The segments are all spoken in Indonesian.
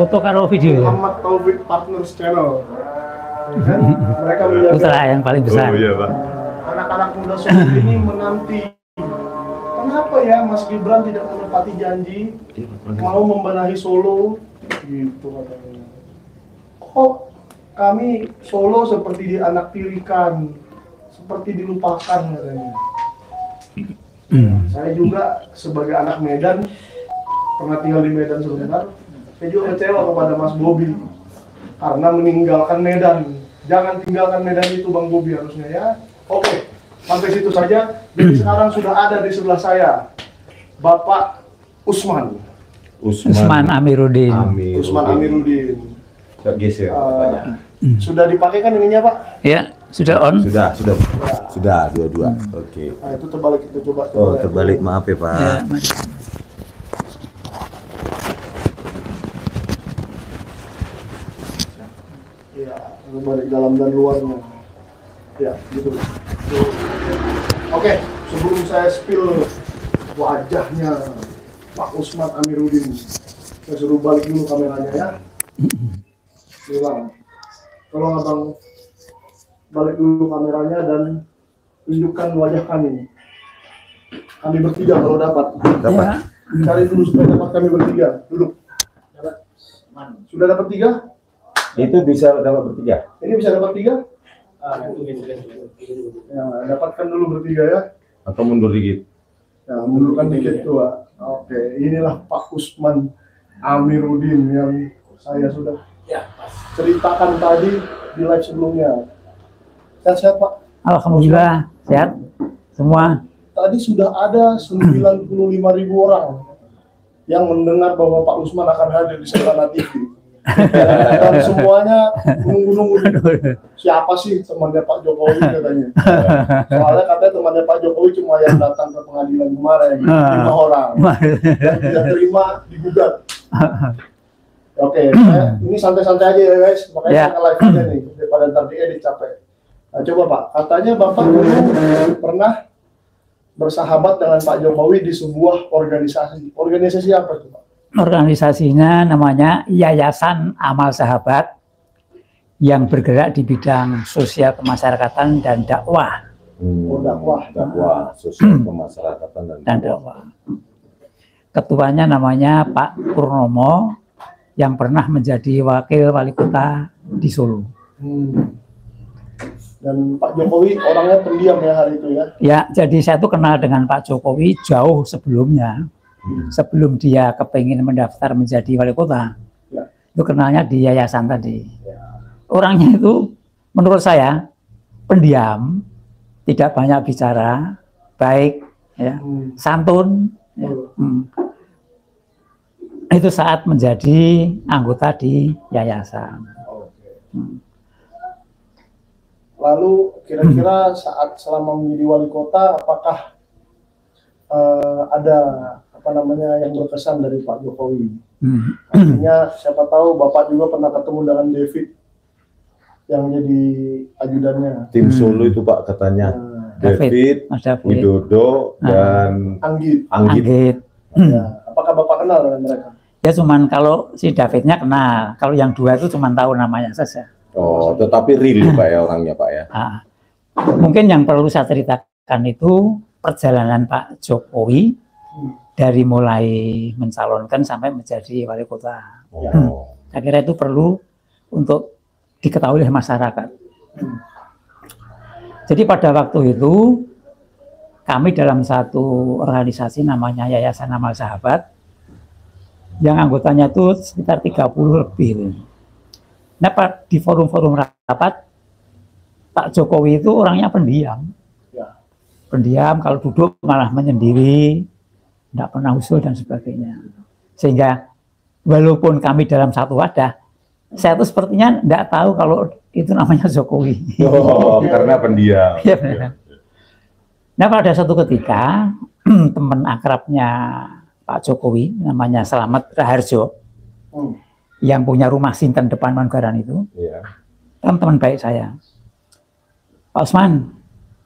foto karo video. Muhammad Taufik Partners Channel. Kan? Mereka menjaga Putra yang paling besar. Oh iya Pak. anak-anak muda Solo ini menanti. Kenapa ya Mas Gibran tidak menepati janji mau membenahi Solo? Gitu katanya. Kok kami Solo seperti dianaktirikan, seperti dilupakan katanya. Saya juga sebagai anak Medan, pernah tinggal di Medan sebentar, saya juga kecewa kepada Mas Bobi karena meninggalkan Medan. Jangan tinggalkan Medan itu Bang Bobi harusnya ya. Oke, sampai situ saja. Jadi sekarang sudah ada di sebelah saya Bapak Usman Amiruddin. Usman Amiruddin. Geser Pak. Sudah dipakai kan ininya Pak? Ya, sudah on. Sudah dua-dua. Oke. Nah itu terbalik, kita coba. Oh terbalik, maaf ya Pak. Ya, mari. Iya, terbalik dalam dan luarnya. Ya, gitu. Oke, sebelum saya spill wajahnya Pak Usman Amiruddin, saya suruh balik dulu kameranya ya. Hilang. Tolong abang balik dulu kameranya dan tunjukkan wajah kami. Kami bertiga kalau dapat. Ya. Cari dulu supaya dapat kami bertiga. Duduk. Sudah dapat 3? Itu bisa dapat bertiga. Ini bisa dapat 3? Ya, dapatkan dulu bertiga ya. Atau mundur dikit. Ya, mundurkan dikit tuh, Pak. Oke, inilah Pak Usman Amiruddin yang saya sudah ceritakan tadi di live sebelumnya. Sehat-sehat, Pak? Alhamdulillah sehat semua. Tadi sudah ada 95.000 orang yang mendengar bahwa Pak Usman akan hadir di Serana TV. Dan semuanya nunggu-nunggu siapa sih temannya Pak Jokowi katanya. Soalnya katanya temannya Pak Jokowi cuma yang datang ke pengadilan kemarin 5 orang dan tidak terima digugat. Oke, ini santai-santai aja ya guys, makanya Ya. saya live aja nih daripada ntar diedit capek. Nah, coba Pak, katanya Bapak dulu pernah bersahabat dengan Pak Jokowi di sebuah organisasi. Organisasi apa itu Pak? Organisasinya namanya Yayasan Amal Sahabat yang bergerak di bidang sosial kemasyarakatan dan dakwah. Oh, dakwah. Sosial kemasyarakatan Dan dakwah. Ketuanya namanya Pak Purnomo yang pernah menjadi wakil wali kota di Solo. Dan Pak Jokowi orangnya pendiam ya hari itu ya? Ya, jadi saya tuh kenal dengan Pak Jokowi jauh sebelumnya. Sebelum dia kepingin mendaftar menjadi wali kota. Ya. Itu kenalnya di yayasan tadi. Ya. Orangnya itu menurut saya pendiam, tidak banyak bicara, baik, ya, santun. Ya. Itu saat menjadi anggota di yayasan. Lalu kira-kira saat selama menjadi wali kota, apakah ada apa namanya yang berkesan dari Pak Jokowi? Artinya siapa tahu Bapak juga pernah ketemu dengan David yang jadi ajudannya. Tim Solo itu Pak katanya. David, Mas David, Widodo, dan Anggit. Anggit. Ya. Apakah Bapak kenal dengan mereka? Ya cuman kalau si Davidnya kenal, kalau yang dua itu cuman tahu namanya saja. Oh, tetapi real Pak ya orangnya Pak ya. Mungkin yang perlu saya ceritakan itu perjalanan Pak Jokowi dari mulai mencalonkan sampai menjadi wali kota. Saya kira itu perlu untuk diketahui oleh masyarakat. Jadi pada waktu itu kami dalam satu organisasi namanya Yayasan Amal Sahabat yang anggotanya itu sekitar 30 lebih. Nah, di forum-forum rapat Pak Jokowi itu orangnya pendiam. Pendiam, kalau duduk malah menyendiri, tidak pernah usul dan sebagainya. Sehingga walaupun kami dalam satu wadah, saya tuh sepertinya tidak tahu kalau itu namanya Jokowi. Oh, karena pendiam. Ya, nah, pada suatu ketika teman akrabnya Pak Jokowi, namanya Slamet Raharjo, yang punya rumah Sinten depan Manggaran itu, teman baik saya. Pak Usman,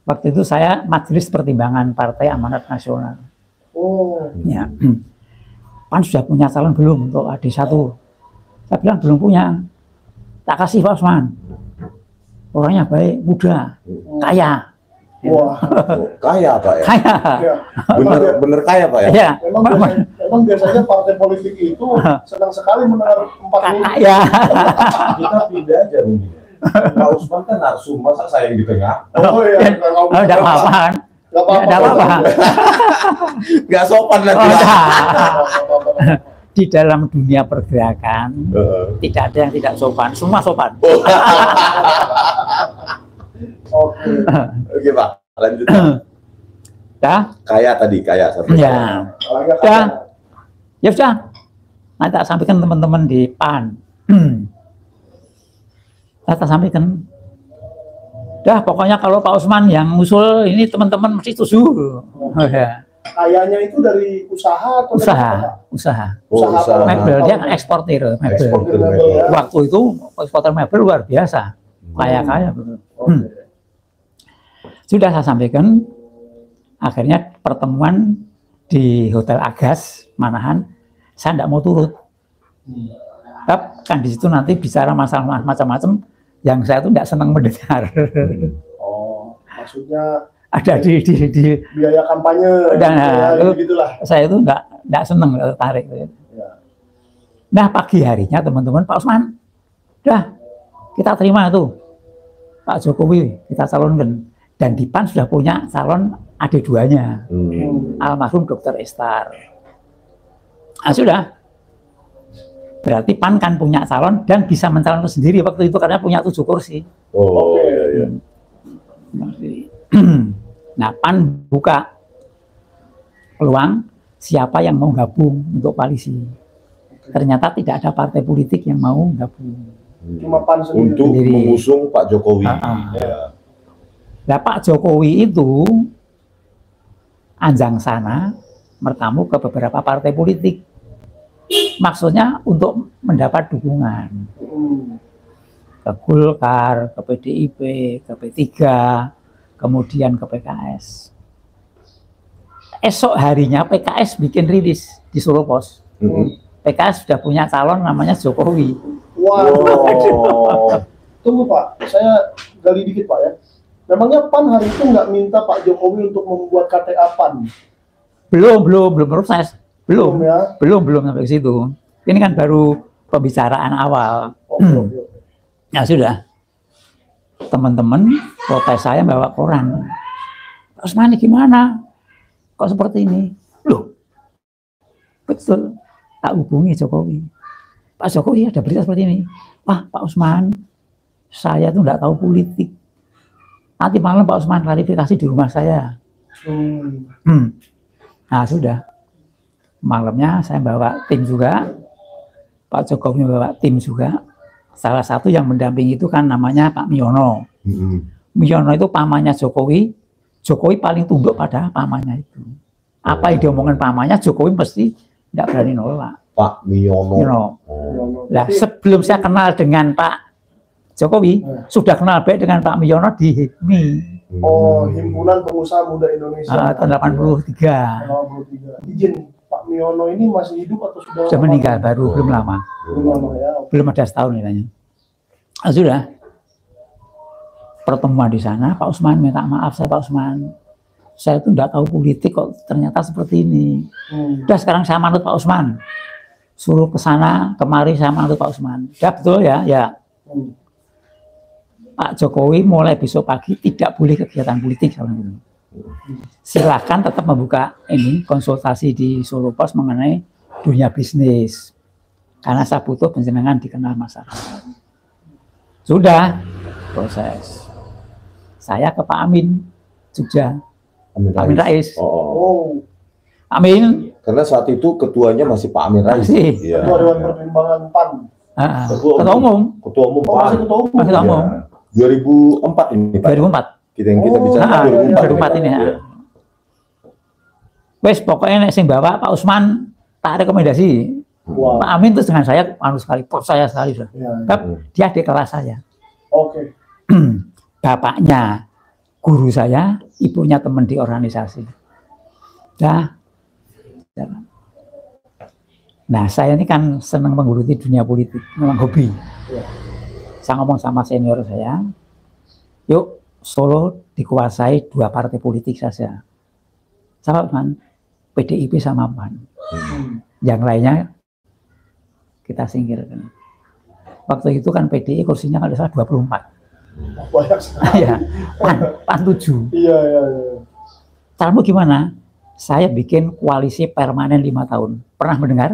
waktu itu saya majelis pertimbangan Partai Amanat Nasional. Oh. Ya. Pan sudah punya calon belum untuk AD1? Saya bilang belum punya. Tak kasih Pak Usman. Orangnya baik, muda, kaya. Wah, Kaya Pak ya? Kaya. ya. Bener kaya Pak ya? Ya. Emang biasanya partai politik itu senang sekali mendengar 40. Kaya. Kita pindah aja mungkin. Pak Usman kan narsum, masa saya yang di tengah? Oh iya, Enggak apa-apa kan? Enggak apa-apa. Gak sopan lagi. Oh, di dalam dunia pergerakan tidak ada yang tidak sopan, semua sopan. Oke. Oke Pak, lanjut. Ya, Kaya tadi, kaya satu. ya, ya, ya sudah. Nanti tak sampaikan teman-teman di PAN. Saya tak sampaikan. Dah, pokoknya kalau Pak Usman yang ngusul ini teman-teman mesti setuju. Oh, ya. Kayaknya itu dari usaha atau Usaha. Usaha. Mebel, dia kan eksportir mebel. Eksportir mebel. Waktu itu eksportir mebel luar biasa. Kaya-kaya. Sudah saya sampaikan, akhirnya pertemuan di Hotel Agas, Manahan, saya tidak mau turut. Kan di situ nanti bicara masalah macam-macam yang saya tuh tidak senang mendengar. Oh, maksudnya ada di biaya kampanye dan gitulah. Saya itu enggak senang tertarik. Ya. Nah pagi harinya teman-teman Pak Usman, dah kita terima tuh Pak Jokowi kita calonkan, dan di PAN sudah punya calon adik duanya, almarhum Dr. Estar. Nah, sudah berarti PAN kan punya calon dan bisa mencalonkan sendiri waktu itu karena punya 7 kursi. Oh iya. Nah, PAN buka peluang siapa yang mau gabung untuk koalisi. Ternyata tidak ada partai politik yang mau gabung. Cuma PAN sendiri. Untuk mengusung Pak Jokowi. Ya. Nah, Pak Jokowi itu anjang sana bertamu ke beberapa partai politik. Maksudnya untuk mendapat dukungan. Ke Golkar, ke PDIP, ke P3, kemudian ke PKS. Esok harinya PKS bikin rilis di Solo Pos. PKS sudah punya calon namanya Jokowi. Wow. Tunggu Pak, saya gali dikit Pak ya. Memangnya PAN hari itu nggak minta Pak Jokowi untuk membuat KTA PAN? Belum proses. Belum sampai ke situ. Ini kan baru pembicaraan awal. Ya sudah. Teman-teman protes saya bawa koran. Pak Usman gimana? Kok seperti ini? Loh, betul. Tak hubungi Jokowi. Pak Jokowi ada berita seperti ini. Wah, Pak Usman, saya tuh nggak tahu politik. Nanti malam Pak Usman klarifikasi di rumah saya. Nah sudah. Malamnya saya bawa tim juga. Pak Jokowi bawa tim juga. Salah satu yang mendampingi itu kan namanya Pak Miono. Miono itu pamannya Jokowi. Jokowi paling tunduk pada pamannya itu. Apa yang diomongin pamannya, Jokowi pasti tidak berani nolak. Pak Miono. Nah, sebelum saya kenal dengan Pak Jokowi, sudah kenal baik dengan Pak Miono di HIPMI. Oh, Himpunan Pengusaha Muda Indonesia. Tahun 83. Izin, Pak Miono ini masih hidup atau sudah meninggal? Baru, belum lama. Belum ada setahun katanya. Sudah. Pertemuan di sana, Pak Usman minta maaf, Pak Usman. Saya itu tidak tahu politik kok ternyata seperti ini. Udah sekarang saya manut Pak Usman. Suruh ke sana, kemari saya manut Pak Usman. Ya betul ya, ya. Pak Jokowi mulai besok pagi tidak boleh kegiatan politik. Silahkan tetap membuka ini konsultasi di Solo Pos mengenai dunia bisnis. Karena saya butuh penjenengan dikenal masyarakat. Sudah proses. Saya ke Pak Amin, Jogja. Amin Rais. Amin. Karena saat itu ketuanya masih Pak Amin Rais. Ketua Dewan Pertimbangan PAN. Ketua Umum. Ketua Umum PAN. Masih Ketua Umum. Ketua Umum. 2004 ini Pak. 2004. Kita bicara 2004 ini. Wes pokoknya sing bawa Pak Usman tak rekomendasi. Pak Amin itu dengan saya sekali, percaya sekali. Dia adik kelas saya. Oke. Bapaknya guru saya, ibunya teman di organisasi. Nah, saya ini kan senang menggeluti dunia politik, memang hobi. Ya. Saya ngomong sama senior saya, yuk Solo dikuasai 2 partai politik saja. Sama kan, PDIP sama PAN. Yang lainnya kita singkirkan. Waktu itu kan PDI kursinya kalau salah 24. Banyak sekali. Ya, PAN 7. Iya, iya, iya. Caramu gimana? Saya bikin koalisi permanen 5 tahun. Pernah mendengar?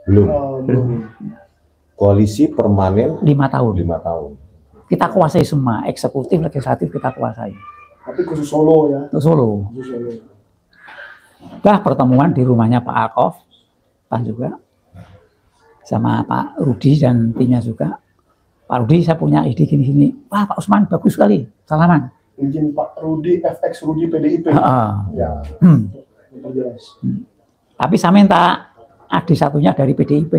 Belum. Belum. Koalisi permanen 5 tahun. 5 tahun. Kita kuasai semua, eksekutif, legislatif kita kuasai. Tapi khusus Solo ya. Untuk Solo. Khusus Solo. Udah pertemuan di rumahnya Pak Akov, PAN juga, sama Pak Rudi dan timnya juga. Pak Rudi, saya punya ide gini-gini. Wah, Pak Usman bagus sekali, salaman. Izin Pak Rudi, FX Rudi PDIP. Ya. Jelas. Tapi saya minta adik satunya dari PDIP.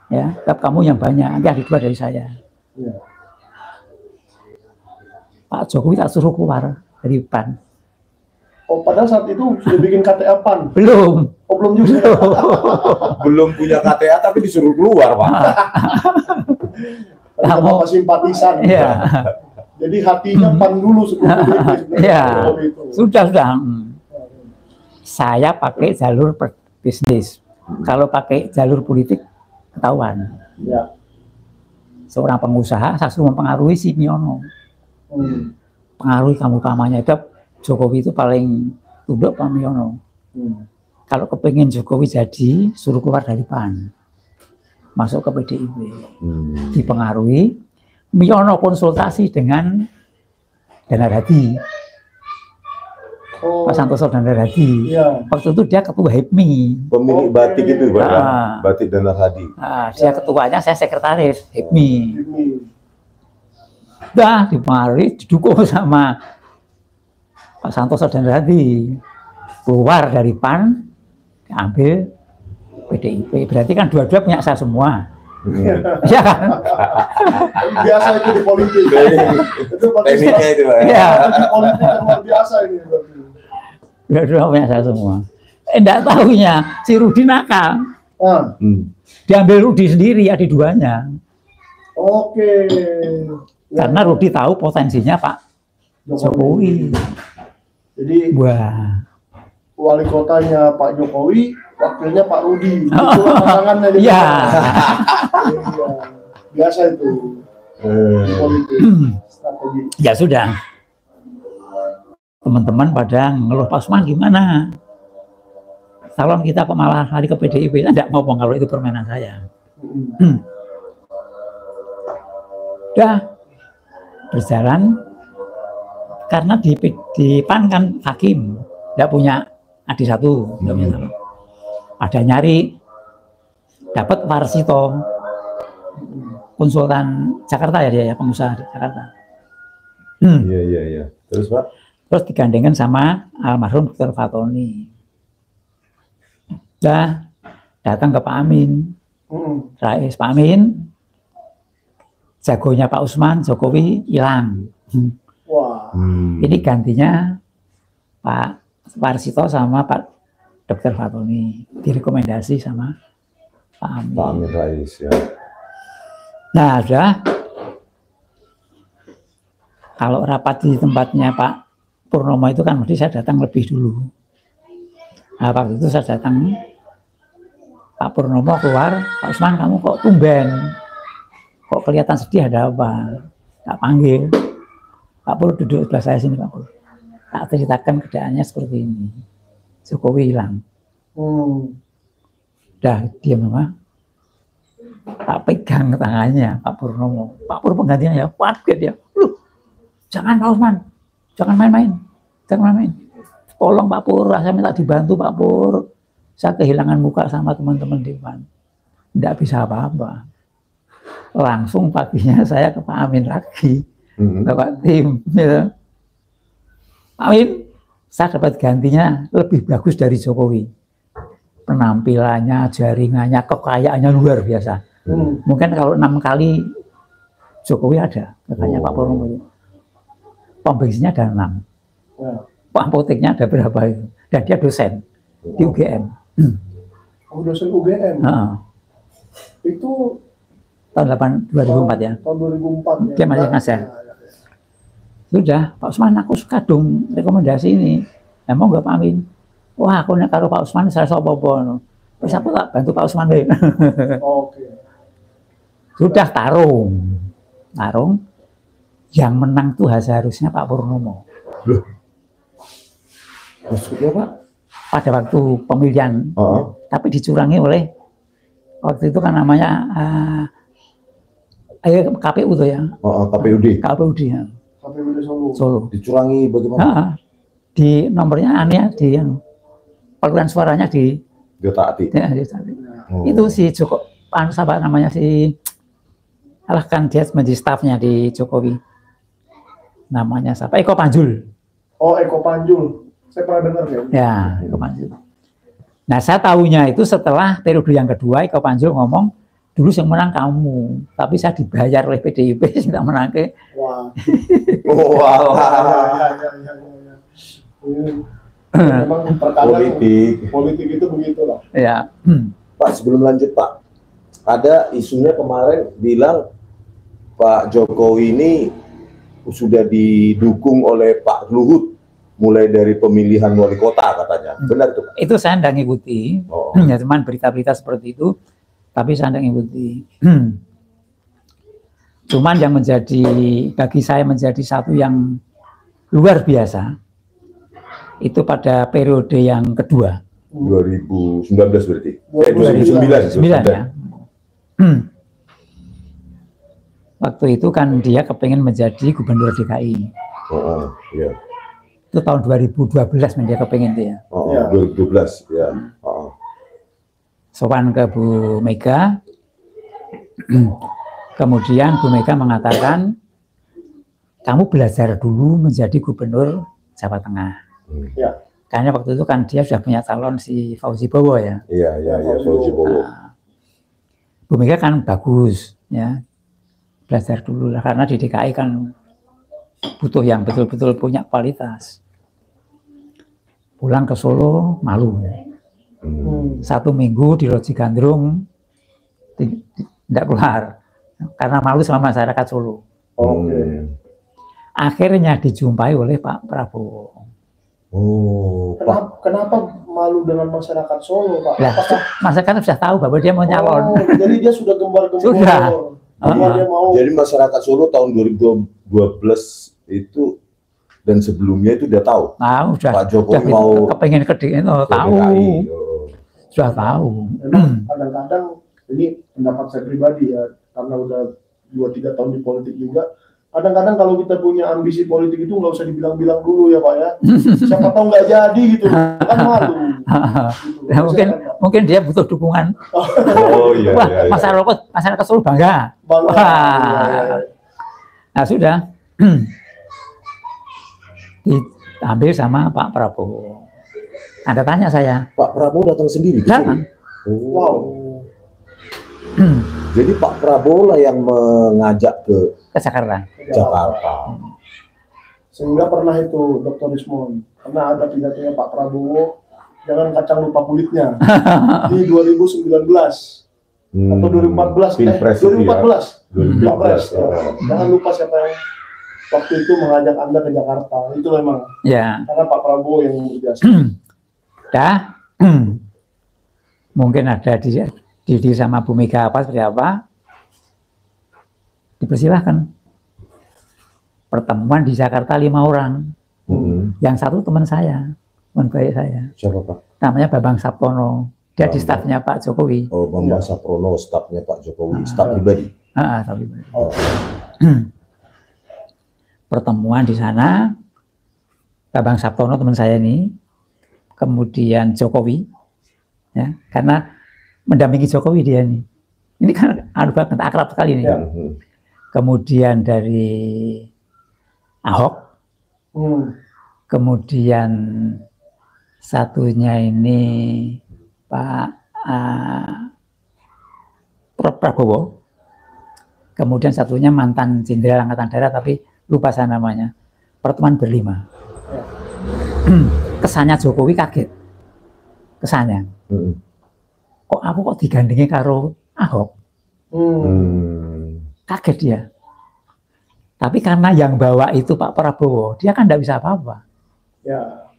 Ya, kamu yang banyak, nanti adik 2 dari saya. Ya. Pak Jokowi tak suruh keluar dari PAN. Oh, padahal saat itu sudah bikin KTA PAN. Belum. Oh, belum juga. Belum punya KTA tapi disuruh keluar, Pak. Kamu simpatisan. Iya. Jadi hatinya PAN dulu sebelum PDIP. Iya. Sudah. Saya pakai jalur bisnis. Kalau pakai jalur politik ketahuan. Ya. Seorang pengusaha saya suruh mempengaruhi si Miono. Pengaruhi kamu-kamunya itu Jokowi itu paling tunduk Pak Miono. Kalau kepengen Jokowi jadi, suruh keluar dari PAN, masuk ke PDIP, dipengaruhi. Miono konsultasi dengan Danaradi, Pak Santoso Danaradi. Ya. Waktu itu dia ketua HIPMI. Pemilik batik itu, Pak. Batik Danaradi. Dia ketuanya, saya sekretaris HIPMI. Udah dipengaruhi, didukung sama Pak Santoso dan Radi, keluar dari PAN, ambil PDIP. Berarti kan dua-dua punya saya semua. Ya kan? Biasa itu di politik. Itu tekniknya itu, Pak. Ya. Di politik yang luar biasa ini. Dua-dua punya saya semua. Enggak tahunya si Rudi nakal. Diambil Rudi sendiri, adik 2-nya. Oke. Karena Rudi tahu potensinya Pak Jokowi. Jadi wali kotanya Pak Jokowi, wakilnya Pak Rudi. Itu pasangannya. Iya. Biasa itu. Di politik. Strategi. Ya sudah. Teman-teman pada ngeluh Pak Usman gimana? Calon kita kok malah lari ke PDIP. Tidak ngomong kalau itu permainan saya. Udah berjalan. Karena di PAN kan hakim, tidak punya adik satu, ada nyari, dapat Warsito, konsultan Jakarta ya dia ya, pengusaha di Jakarta. Iya. Terus Pak? Terus digandengkan sama almarhum Dr. Fatoni. Udah datang ke Pak Amin, Rais Pak Amin, jagonya Pak Usman, Jokowi hilang. Wah. Ini gantinya Pak Warsito sama Pak Dr. Fatoni, direkomendasi sama Pak Amin. Pak Amin Rais ya. Nah, udah. Kalau rapat di tempatnya Pak Purnomo itu kan mesti saya datang lebih dulu. Nah, waktu itu saya datang, Pak Purnomo keluar, Pak Usman kamu kok tumben? Kok kelihatan sedih, ada apa? Tak panggil. Pak Pur duduk sebelah saya sini Pak Pur. Tak ceritakan keadaannya seperti ini. Jokowi hilang. Udah diam sama. Tak pegang tangannya Pak Purnomo. Pak Pur penggantinya ya, kaget dia. Loh, jangan Pak Usman, jangan main-main, jangan main-main. Tolong Pak Pur, saya minta dibantu Pak Pur. Saya kehilangan muka sama teman-teman di PAN. Tidak bisa apa-apa. Langsung paginya saya ke Pak Amin lagi. Bapak tim, ya. Pak Amin, saya dapat gantinya lebih bagus dari Jokowi. Penampilannya, jaringannya, kekayaannya luar biasa. Mungkin kalau 6 kali Jokowi ada, katanya Pak Purnomo. Pom bensinnya ada 6. Pak apoteknya ada berapa itu? Dan dia dosen di UGM. Oh, dosen UGM. Heeh. Itu Tahun 2004 ya. Tahun 2004 ya. Dia masih ngajar. Sudah, Pak Usman aku kadung rekomendasi ini. Emang nggak Pak Amin? Wah, aku nek karo Pak Usman saya apa-apa. Terus aku tak bantu Pak Usman deh. Oke. Sudah tarung. Yang menang tuh seharusnya Pak Purnomo. Loh. Maksudnya Pak? Pada waktu pemilihan, tapi dicurangi oleh waktu itu kan namanya KPU tuh ya. KPUD. KPUD ya. KPUD Solo. Solo. Dicurangi bagaimana? Di nomornya aneh di yang perolehan suaranya di Ditaati. ya, itu si Joko siapa namanya si kan dia menjadi stafnya di Jokowi. Namanya siapa? Eko Panjul. Oh, Eko Panjul. Saya pernah dengar ya. Ya, Eko Panjul. Nah, saya tahunya itu setelah periode yang kedua, Eko Panjul ngomong, dulu yang menang kamu, tapi saya dibayar oleh PDIP, tidak menang ke. Wah. Memang terkadang politik itu begitulah. Ya. Pak, sebelum lanjut Pak, ada isunya kemarin bilang Pak Jokowi ini sudah didukung oleh Pak Luhut mulai dari pemilihan wali kota katanya. Benar itu Pak? Itu saya tidak ngikuti. Ya, cuman berita-berita seperti itu, tapi saya tidak ngikuti. Cuman yang menjadi, bagi saya menjadi satu yang luar biasa, itu pada periode yang kedua. 2019 berarti? 2009 ya. Waktu itu kan dia kepengen menjadi gubernur DKI. Iya. Itu tahun 2012 dia kepengen dia. 2012 ya. Sowan ke Bu Mega. Kemudian Bu Mega mengatakan, kamu belajar dulu menjadi gubernur Jawa Tengah. Ya. Karena waktu itu kan dia sudah punya calon si Fauzi Bowo ya. Iya, Fauzi Bowo. Bu Mega kan bagus ya. Belajar dulu lah, karena di DKI kan butuh yang betul-betul punya kualitas. Pulang ke Solo malu. 1 minggu di Loji Gandrung tidak keluar karena malu sama masyarakat Solo. Akhirnya dijumpai oleh Pak Prabowo. Kenapa malu dengan masyarakat Solo, Pak? Lah, masyarakat sudah tahu bahwa dia mau nyalon. Jadi dia sudah gembar-gembor. Sudah. Dia mau. Jadi masyarakat Solo tahun 2012 itu dan sebelumnya itu udah tahu. Nah, Pak Jokowi mau kepengen itu tahu. Sudah tahu. Memang kadang-kadang ini pendapat saya pribadi ya, karena udah 2-3 tahun di politik juga. Kadang-kadang kalau kita punya ambisi politik itu nggak usah dibilang-bilang dulu ya Pak ya. Siapa tahu nggak jadi gitu, kan malu. Gitu. Ya, mungkin dia butuh dukungan. Iya. Wah, masyarakat Solo bangga. Bangga. Nah sudah diambil sama Pak Prabowo. Ada tanya saya. Pak Prabowo datang sendiri ke sini. Wow. Jadi Pak Prabowo lah yang mengajak ke Jakarta. Sehingga pernah itu Dr. Rismon, pernah ada pidatonya Pak Prabowo, jangan kacang lupa kulitnya. Di 2019 atau 2014, 2014. Jangan lupa siapa yang waktu itu mengajak Anda ke Jakarta. Itu memang. Ya. Karena Pak Prabowo yang berjasa. Mungkin ada di sama Bu Mega apa seperti apa, dipersilahkan. Pertemuan di Jakarta 5 orang. Yang satu teman saya, teman baik saya. Siapa Pak? Namanya Bambang Sapono. Dia di stafnya Pak Jokowi. Oh, Bambang Sapono, stafnya Pak Jokowi, staf pribadi. Staf pribadi. Pertemuan di sana, Bambang Sapono teman saya ini, kemudian Jokowi, ya, karena mendampingi Jokowi dia ini. Ini kan akrab sekali nih. Ya. Kemudian dari Ahok, kemudian satunya ini Pak Prabowo, kemudian satunya mantan Jenderal Angkatan Darat tapi lupa saya namanya. Pertemuan berlima. Kesannya Jokowi kaget, kesannya. kok aku kok digandingi karo Ahok. Kaget dia. Tapi karena yang bawa itu Pak Prabowo, dia kan tidak bisa apa-apa. Ya.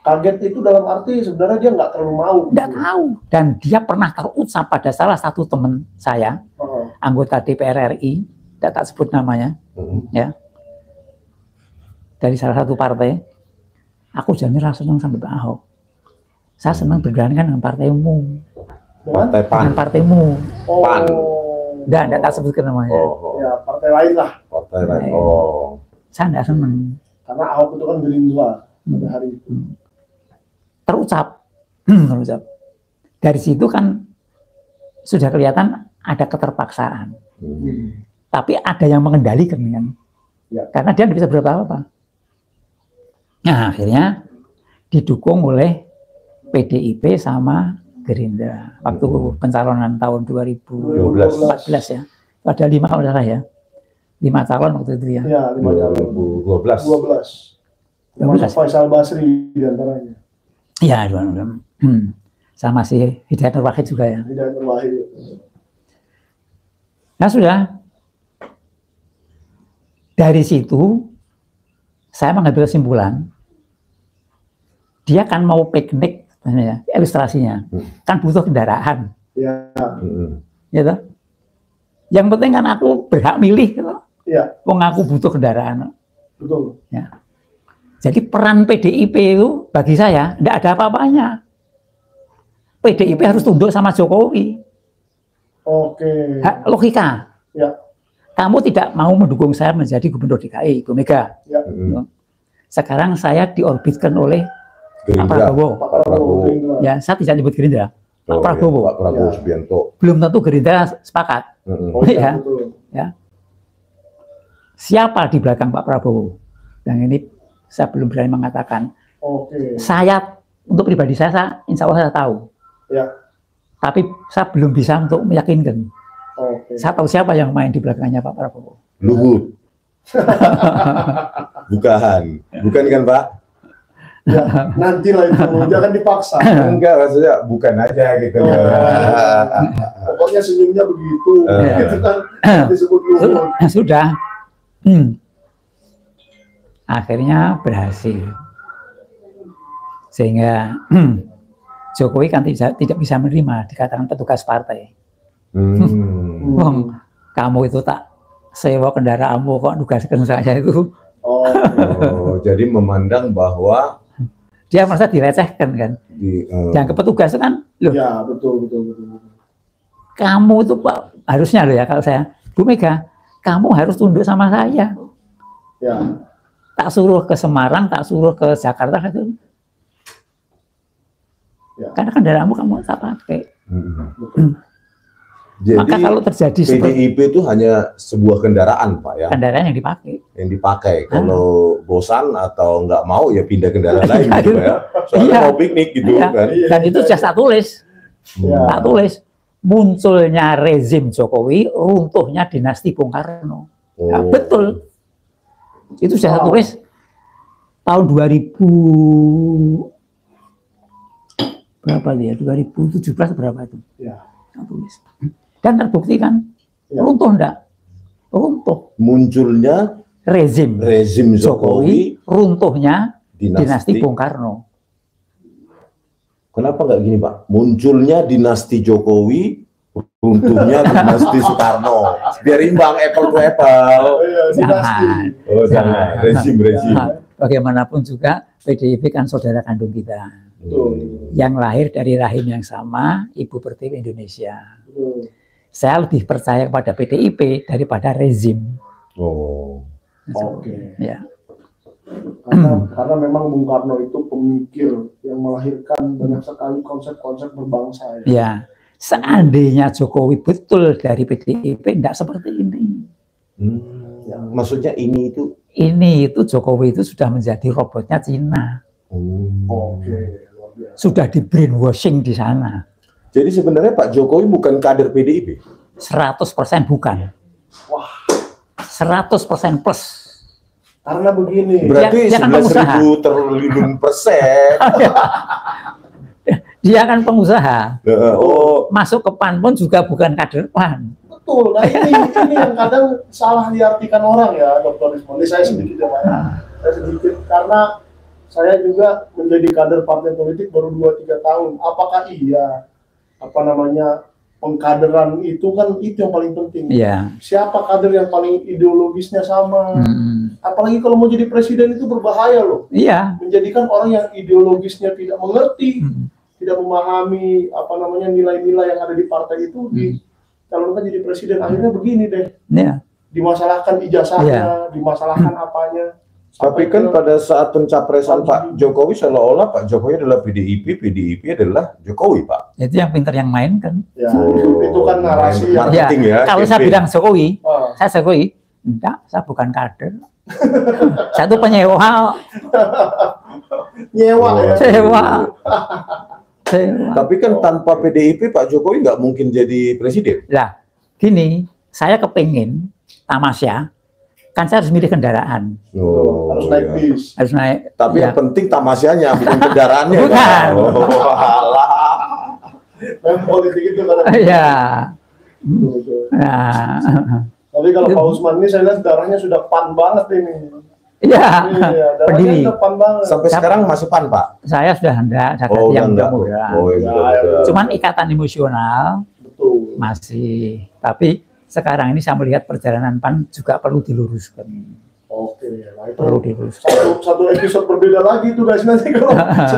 Kaget itu dalam arti sebenarnya dia nggak terlalu mau. Nggak tahu. Dan dia pernah terucap pada salah satu teman saya, anggota DPR RI, tidak tak sebut namanya, ya, dari salah satu partai. Aku jangan senang sama Pak Ahok. Saya senang bergandingan dengan partaimu. Partai PAN. Dengan partaimu. PAN. Tidak tak sebutkan namanya. Ya, partai lain lah. Partai lain. Saya tidak senang. Karena Ahok itu kan Gerindra pada hari itu. Terucap. Dari situ kan sudah kelihatan ada keterpaksaan. Tapi ada yang mengendalikan kan. Ya. Karena dia tidak bisa berbuat apa-apa. Nah, akhirnya didukung oleh PDIP sama Gerindra. Waktu pencalonan tahun 2014 ya. Ada 5 kalau salah ya. 5 calon waktu itu ya. Ya, 5 calon. 12. Termasuk Faisal Basri diantaranya. Iya, sama si Hidayat Nur Wahid juga ya. Hidayat Nur Wahid. Nah sudah. Dari situ saya mengambil kesimpulan, dia kan mau piknik, ya, ilustrasinya, kan butuh kendaraan. Ya. Gitu. Yang penting kan aku berhak milih, gitu. Ya. Wong aku butuh kendaraan. Betul. Ya. Jadi peran PDIP itu bagi saya tidak ada apa-apanya. PDIP harus tunduk sama Jokowi. Oke. Logika. Ya. Kamu tidak mau mendukung saya menjadi gubernur DKI, Ibu Mega. Ya. Sekarang saya diorbitkan oleh Pak Prabowo. Pak Prabowo. Ya, saya tidak nyebut Gerindra. Pak Prabowo. Pak Prabowo Ya. Subianto. Belum tentu Gerindra sepakat. Oh, Ya. betul. Ya. Siapa di belakang Pak Prabowo? Yang ini saya belum berani mengatakan. Oke. Saya untuk pribadi saya insya Allah saya tahu. Ya. Tapi saya belum bisa untuk meyakinkan. Oke. Saya tahu siapa yang main di belakangnya Pak Prabowo. Luhut. Bukan kan Pak? Ya, nanti lah itu, jangan dipaksa. Enggak, maksudnya bukan aja gitu. Pokoknya senyumnya begitu, gitu kan disebut Luhut. Sudah. Akhirnya berhasil. Sehingga Jokowi kan tidak bisa menerima dikatakan petugas partai. Wong, kamu itu tak sewa kendaraanmu kok nugaskan saya itu. Jadi memandang bahwa dia merasa direcehkan kan. Yang ke petugas itu kan, loh. Ya, betul. Kamu itu Pak, harusnya loh ya kalau saya, Bu Mega, kamu harus tunduk sama saya. Ya. Tak suruh ke Semarang, tak suruh ke Jakarta gitu. Ya. Karena kendaraanmu kamu tak pakai. Jadi Maka kalau terjadi PDIP itu hanya sebuah kendaraan Pak ya. Kendaraan yang dipakai. Yang dipakai. Kalau bosan atau nggak mau ya pindah kendaraan lain gitu ya. Soalnya Iya. mau piknik gitu Iya. kan. Dan itu sudah tak tulis. Ya. Tak tulis. Munculnya rezim Jokowi, runtuhnya dinasti Bung Karno. Nah, betul. Itu sudah tulis tahun 2000 berapa dia? 2017 berapa itu? Ya. Tulis. Dan terbukti kan? Ya. Runtuh enggak? Runtuh. Munculnya Rezim Jokowi, runtuhnya dinasti Bung Karno. Kenapa nggak gini Pak? Munculnya dinasti Jokowi, runtuhnya dinasti Soekarno. Biar imbang apple to apple. Jangan. Jangan. Rezim. Bagaimanapun juga PDIP kan saudara kandung kita. Betul. Yang lahir dari rahim yang sama, Ibu Pertiwi Indonesia. Betul. Saya lebih percaya kepada PDIP daripada rezim. Oke. Ya. Karena memang Bung Karno itu pemikir yang melahirkan banyak sekali konsep-konsep berbangsa. Ya. Seandainya Jokowi betul dari PDIP, tidak seperti ini. Maksudnya ini itu Jokowi itu sudah menjadi robotnya Cina. Oke. Sudah di brainwashing di sana. Jadi sebenarnya Pak Jokowi bukan kader PDIP? 100% bukan. Wah. 100% plus. Karena begini. Berarti Dia kan pengusaha. 11.000 triliun persen. Dia kan pengusaha. Oh, Masuk ke PAN pun juga bukan kader PAN. Betul. Nah ini yang kadang salah diartikan orang ya, Dr. Rismon. Ini saya sedikit ya, Pak. Saya sedikit karena saya juga menjadi kader partai politik baru 2-3 tahun. Apakah iya pengkaderan itu kan itu yang paling penting. Iya. Siapa kader yang paling ideologisnya sama? Apalagi kalau mau jadi presiden itu berbahaya loh. Iya. Menjadikan orang yang ideologisnya tidak mengerti, tidak memahami nilai-nilai yang ada di partai itu dicalonkan jadi presiden. Akhirnya begini deh. Iya. Dimasalahkan ijazahnya, dimasalahkan apanya. tapi kan pada saat pencapresan Pak Jokowi seolah-olah Pak Jokowi adalah PDIP, PDIP adalah Jokowi, Pak. Itu yang pintar yang main kan. Ya, itu kan narasi yang Ya, marketing ya. kalau saya campaign. bilang Jokowi, saya Jokowi, enggak, saya bukan kader. Saya tuh penyewa. nyewa ya. Sewa. Tapi kan tanpa PDIP Pak Jokowi nggak mungkin jadi presiden. Lah, gini, saya kepingin tamasya, kan saya harus milih kendaraan, Harus naik iya. bis. harus naik. Tapi ya. yang penting tamasyanya bukan kendaraannya. Bukan. Kan? Oh, alah. Memang politik itu kan. Iya. Betul. Nah, Tapi kalau Pak Usman ini saya lihat darahnya sudah PAN banget ini. iya. Iya, darahnya Pendiri. sudah PAN banget. Sampai sekarang masih PAN, Pak. Saya sudah hendak saya Oh, ganti yang enggak. muda. Oh, Ya, iya, betul. Cuman ikatan emosional Betul. masih. Tapi sekarang ini saya melihat perjalanan PAN juga perlu diluruskan. Oke, nah itu Perlu diluruskan. satu episode berbeda lagi tuh guys nanti kalau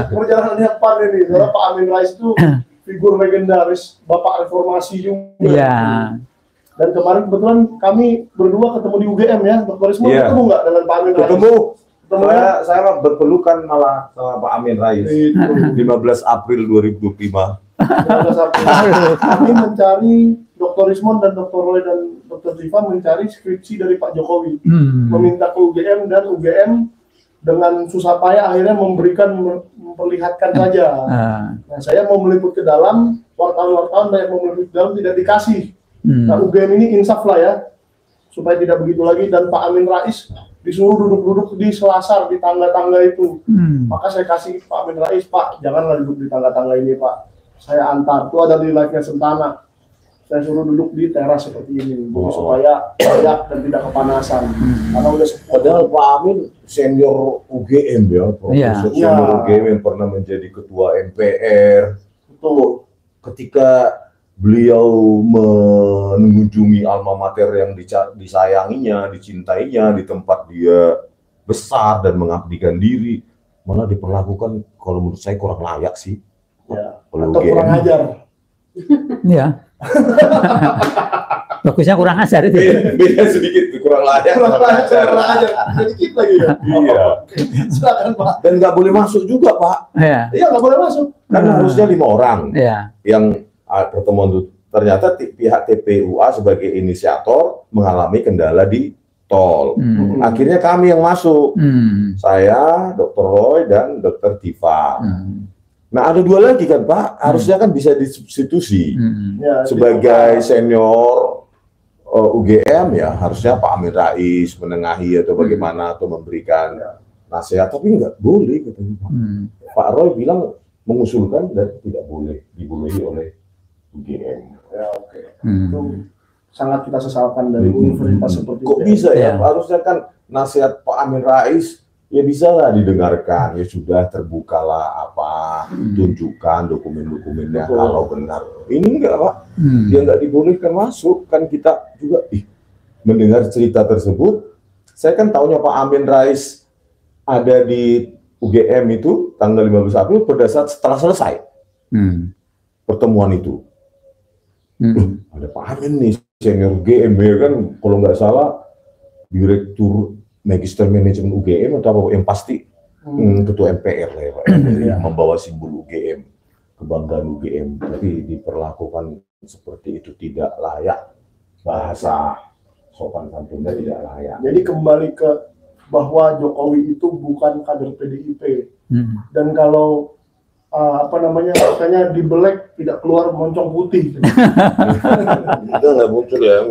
perjalanannya PAN ini. Karena Pak Amin Rais itu figur legendaris, Bapak Reformasi juga. Iya. Dan kemarin kebetulan kami berdua ketemu di UGM ya, Dr. Rismon Iya. ketemu nggak dengan Pak Amin Rais? Ketemu. Ketemu ya? Saya berpelukan malah sama Pak Amin Rais. Itu. 15 April 2025. Kami mencari Dr. Rismon dan Dr. Roy dan Dr. Diva mencari skripsi dari Pak Jokowi. Meminta ke UGM dan UGM dengan susah payah akhirnya memperlihatkan saja. Nah, saya mau meliput ke dalam, wartawan-wartawan banyak mau meliput ke dalam tidak dikasih. Nah, UGM ini insaf lah ya, supaya tidak begitu lagi. Dan Pak Amin Rais disuruh duduk-duduk di selasar, di tangga-tangga itu. Maka saya kasih Pak Amin Rais, Pak, janganlah duduk di tangga-tangga ini, Pak. Saya antar, itu ada di live-nya Sentana. Saya suruh duduk di teras seperti ini, supaya layak dan tidak kepanasan. Karena udah Padahal Pak Amin senior UGM ya, profesor Iya. senior UGM yang pernah menjadi ketua MPR. betul. Ketika beliau mengunjungi alma mater yang disayanginya, dicintainya, di tempat dia besar dan mengabdikan diri, malah diperlakukan kalau menurut saya kurang layak sih. Ya. Kalau Atau kurang UGM. ajar. Iya. Bagusnya kurang ajar itu. Beda sedikit, kurang layak. Kurang ajar. Sedikit lagi ya. Iya. Silakan Pak. Dan nggak boleh masuk juga Pak. Iya. Iya nggak boleh masuk. Kan harusnya 5 orang Iya. yang pertemuan itu. Ternyata pihak TPUA sebagai inisiator mengalami kendala di tol. Akhirnya kami yang masuk. Saya, Dr. Roy, dan Dr. Diva. Nah ada 2 lagi kan Pak, harusnya kan bisa disubstitusi. Ya, Sebagai senior UGM ya harusnya Pak Amin Rais menengahi atau bagaimana atau memberikan nasihat, tapi nggak boleh katanya Pak. Pak Roy bilang mengusulkan dan tidak boleh dibolehi oleh UGM. Ya, oke. Itu sangat kita sesalkan dari universitas seperti Kok itu. bisa ya? Ya. Harusnya kan nasihat Pak Amin Rais ya bisa lah didengarkan, ya sudah terbukalah apa, tunjukkan dokumen-dokumennya Betul. kalau benar. Ini enggak Pak, dia nggak dibolehkan masuk, kan kita juga mendengar cerita tersebut. Saya kan tahunya Pak Amin Rais ada di UGM itu tanggal 15 April pada saat setelah selesai pertemuan itu. Ada Pak Amin nih, senior UGM ya kan, kalau nggak salah Direktur Magister Manajemen UGM atau apa yang pasti ketua MPR lah ya Pak, membawa simbol UGM, kebanggaan UGM, tapi diperlakukan seperti itu tidak layak, bahasa sopan santunnya tidak layak. Jadi kembali ke bahwa Jokowi itu bukan kader PDIP dan kalau katanya di Black tidak keluar moncong putih. Itu nggak muncul ya.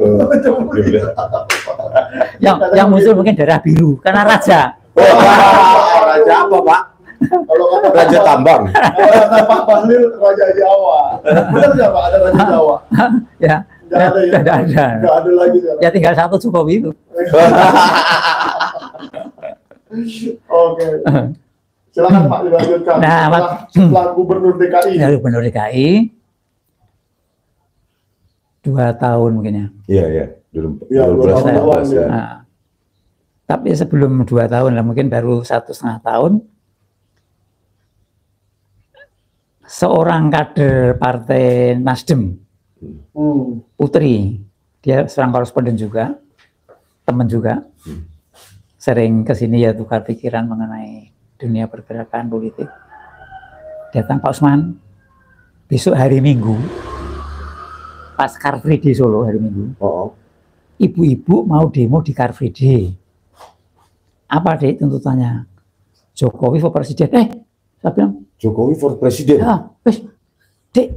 Yang muncul mungkin darah biru karena raja. Wah, raja apa Pak? Kalau kata Raja Pak- Tambang. kalau kata Pak Bahlil, Raja Jawa. Benar nggak Pak ada Raja Jawa? Ya, Nggak ada ya? tidak ada. Nggak ada lagi sekarang. Ya tinggal satu Jokowi itu. Oke. Silakan Pak dilanjutkan. Nah, Setelah Gubernur DKI. Dari Gubernur DKI 2 tahun mungkin ya. Iya, iya. Dulu Iya, 12, 12 ya. Nah, tapi sebelum 2 tahun lah, mungkin baru 1,5 tahun, seorang kader Partai Nasdem, Hmm. Putri, dia seorang koresponden juga, teman juga, sering kesini ya tukar pikiran mengenai dunia pergerakan politik. Datang Pak Usman, besok hari Minggu, pas Car Free Day Solo hari Minggu, Oh, ibu-ibu mau demo di Car Free Day. Apa deh tuntutannya? Jokowi for presiden. Saya bilang, Jokowi for presiden. ya, wes, Dek,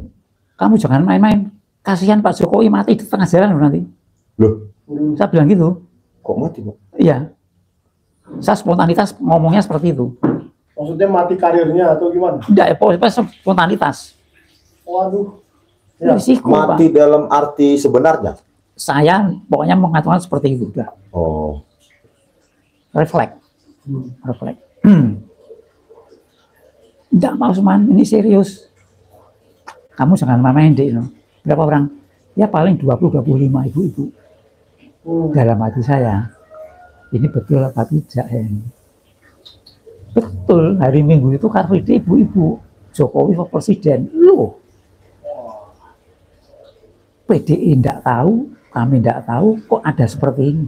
kamu jangan main-main. Kasihan Pak Jokowi mati di tengah jalan loh nanti. Loh, Saya bilang gitu. kok mati, Pak? Iya. Saya spontanitas ngomongnya seperti itu. Maksudnya mati karirnya atau gimana? Tidak, ya, pokoknya spontanitas. Waduh. Ya. Risiko, Mati Pak. dalam arti sebenarnya. Saya pokoknya mengatakan seperti itu. Udah. Oh, Refleks. Hmm. Refleks. Tidak mau Usman, ini serius. Kamu jangan main-main deh. No. Berapa orang? Ya paling 20-25 ibu-ibu. Hmm. Dalam hati saya, ini betul apa tidak ya? Betul, hari Minggu itu Car Free Day ibu-ibu. Jokowi for presiden. Loh, PDI tidak tahu, kami tidak tahu, kok ada seperti ini.